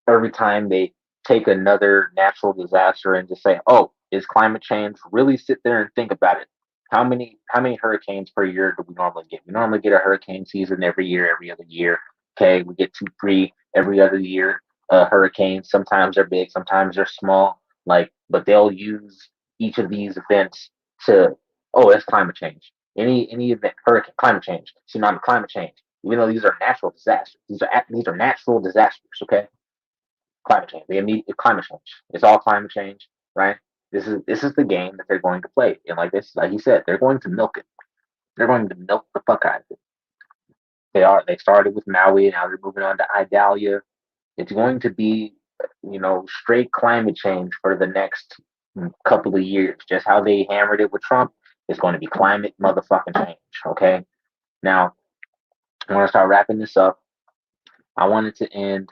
S4: every time they take another natural disaster and just say, "Oh, is climate change?" Really sit there and think about it. How many hurricanes per year do we normally get? We normally get a hurricane season every other year. Okay, we get 2-3 every other year. Hurricanes, sometimes they're big, sometimes they're small. But they'll use each of these events to, that's climate change. Any event, hurricane, climate change, tsunami, climate change. Even though these are natural disasters, these are natural disasters. Okay, climate change. They need climate change. It's all climate change, right? This is the game that they're going to play, and like he said, they're going to milk it. They're going to milk the fuck out of it. They started with Maui, now they're moving on to Idalia. It's going to be, straight climate change for the next couple of years. Just how they hammered it with Trump, it's going to be climate motherfucking change. Okay. Now, I want to start wrapping this up. I wanted to end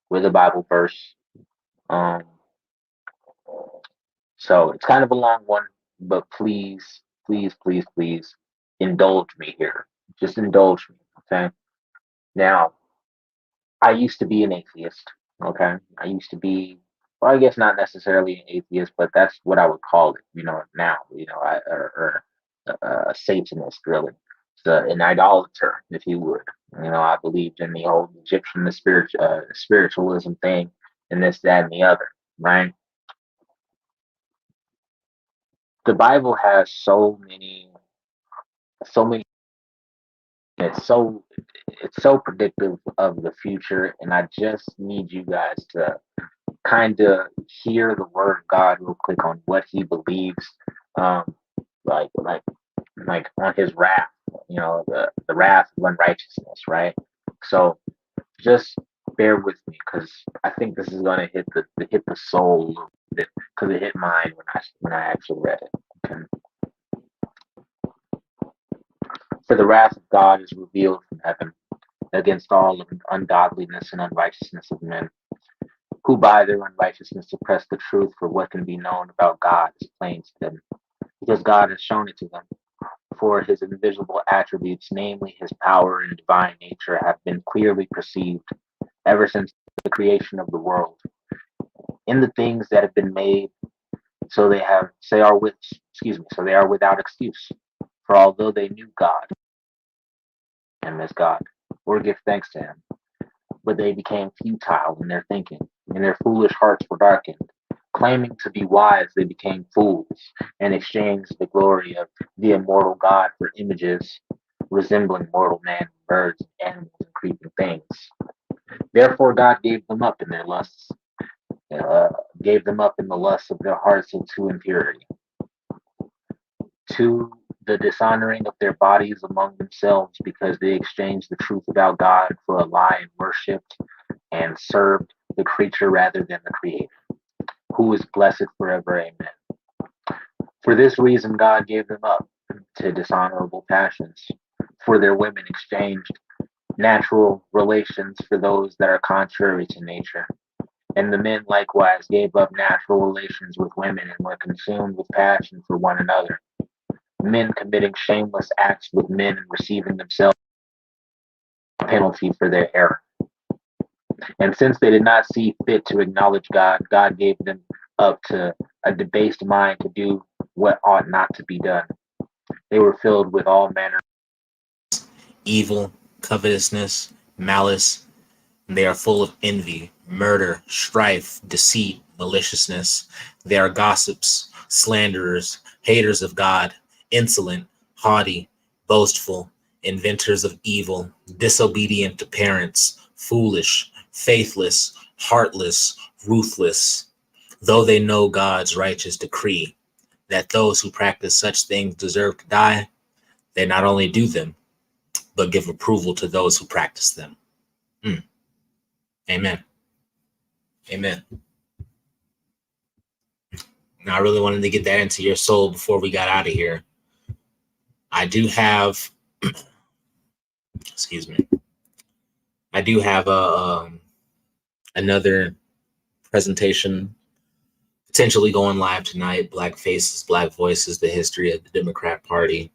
S4: with a Bible verse. So it's kind of a long one, but please, please, please, please indulge me here. Just indulge me. Okay. Now, I used to be an atheist. Okay. I used to be, well, I guess not necessarily an atheist, but that's what I would call it, now, or a Satanist, really. So an idolater, if you would. I believed in the old Egyptian, the spiritualism thing, and this, that, and the other, right? The Bible has so many It's so predictive of the future, and I just need you guys to kind of hear the word of God real quick on what he believes, um, like like like on his wrath, the wrath of unrighteousness, right? So just bear with me, because I think this is gonna hit the soul a little bit, because it hit mine when I actually read it. Okay. For the wrath of God is revealed from heaven against all of ungodliness and unrighteousness of men, who by their unrighteousness suppress the truth. For what can be known about God is plain to them, because God has shown it to them. For his invisible attributes, namely his power and divine nature, have been clearly perceived ever since the creation of the world, in the things that have been made, so they are without excuse. For although they knew God and as God, or give thanks to him, but they became futile in their thinking, and their foolish hearts were darkened. Claiming to be wise, they became fools, and exchanged the glory of the immortal God for images resembling mortal man, birds, animals, and creeping things. Therefore God gave them up in their lusts, gave them up in the lusts of their hearts into impurity, to the dishonoring of their bodies among themselves, because they exchanged the truth about God for a lie, and worshipped and served the creature rather than the Creator, who is blessed forever. Amen. For this reason God gave them up to dishonorable passions, for their women exchanged natural relations for those that are contrary to nature. And the men likewise gave up natural relations with women, and were consumed with passion for one another, men committing shameless acts with men, and receiving themselves a penalty for their error. And since they did not see fit to acknowledge God, God gave them up to a debased mind to do what ought not to be done. They were filled with all manner of
S15: evil, covetousness, malice, and they are full of envy, murder, strife, deceit, maliciousness. They are gossips, slanderers, haters of God, insolent, haughty, boastful, inventors of evil, disobedient to parents, foolish, faithless, heartless, ruthless. Though they know God's righteous decree that those who practice such things deserve to die, they not only do them, but give approval to those who practice them. Amen. Amen. Now, I really wanted to get that into your soul before we got out of here. I do have, excuse me, I do have another presentation potentially going live tonight. Black Faces, Black Voices, the history of the Democrat Party.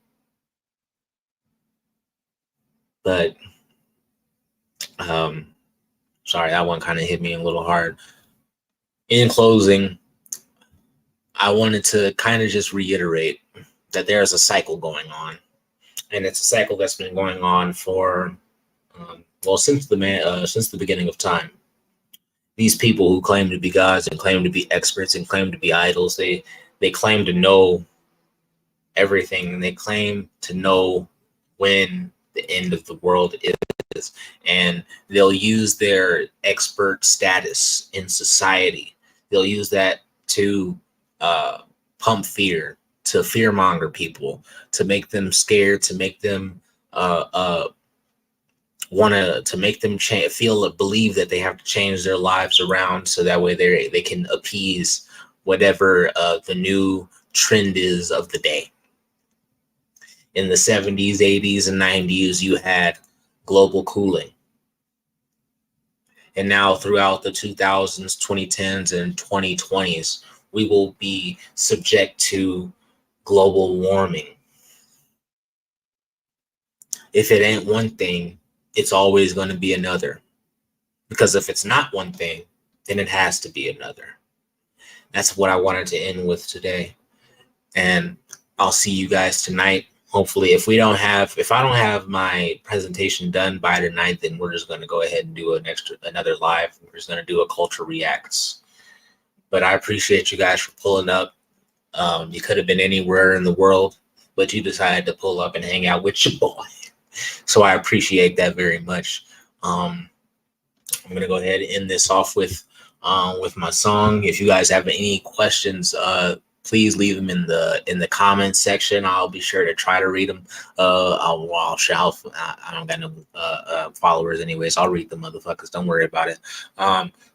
S15: But, sorry, that one kind of hit me a little hard. In closing, I wanted to kind of just reiterate that there's a cycle going on, and it's a cycle that's been going on for, since the beginning of time. These people who claim to be gods and claim to be experts and claim to be idols, they claim to know everything, and they claim to know when the end of the world is, and they'll use their expert status in society. They'll use that to pump fear, to fearmonger people, to make them scared, to make them believe that they have to change their lives around, so that way they can appease whatever the new trend is of the day. In the 70s, 80s, and 90s, you had global cooling. And now throughout the 2000s, 2010s, and 2020s, we will be subject to global warming. If it ain't one thing, it's always going to be another. Because if it's not one thing, then it has to be another. That's what I wanted to end with today. And I'll see you guys tonight. Hopefully, if I don't have my presentation done by tonight, then we're just going to go ahead and do another live. We're just going to do a Culture Reacts. But I appreciate you guys for pulling up. You could have been anywhere in the world, but you decided to pull up and hang out with your boy. So I appreciate that very much. I'm gonna go ahead and end this off with my song. If you guys have any questions, please leave them in the comments section. I'll be sure to try to read them. I don't got no followers anyways. I'll read the motherfuckers. Don't worry about it.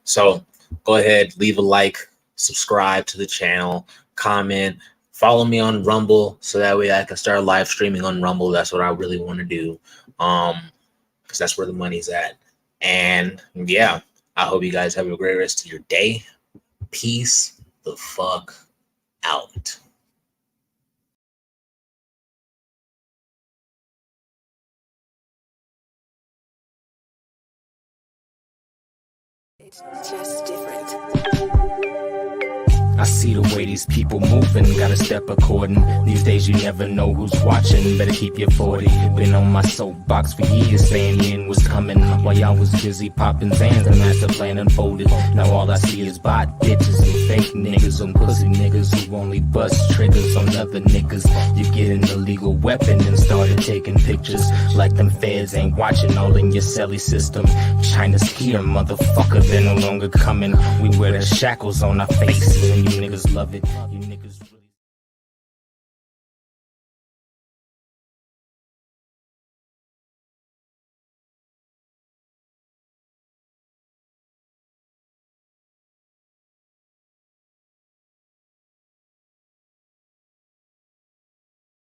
S15: So go ahead, leave a like, subscribe to the channel, comment, follow me on Rumble so that way I can start live streaming on Rumble. That's what I really want to do, because that's where the money's at. And yeah, I hope you guys have a great rest of your day. Peace the fuck out.
S16: It's just different. I see the way these people moving, gotta step according. These days you never know who's watching, better keep your 40. Been on my soapbox for years, saying the end was coming. While y'all was busy popping Zans, the master plan unfolded. Now all I see is bot bitches and fake niggas and pussy niggas who only bust triggers on other niggas. You get an illegal weapon and started taking pictures like them feds ain't watching all in your celly system. China's here, motherfucker, they're no longer coming. We wear the shackles on our faces and you niggas love it. You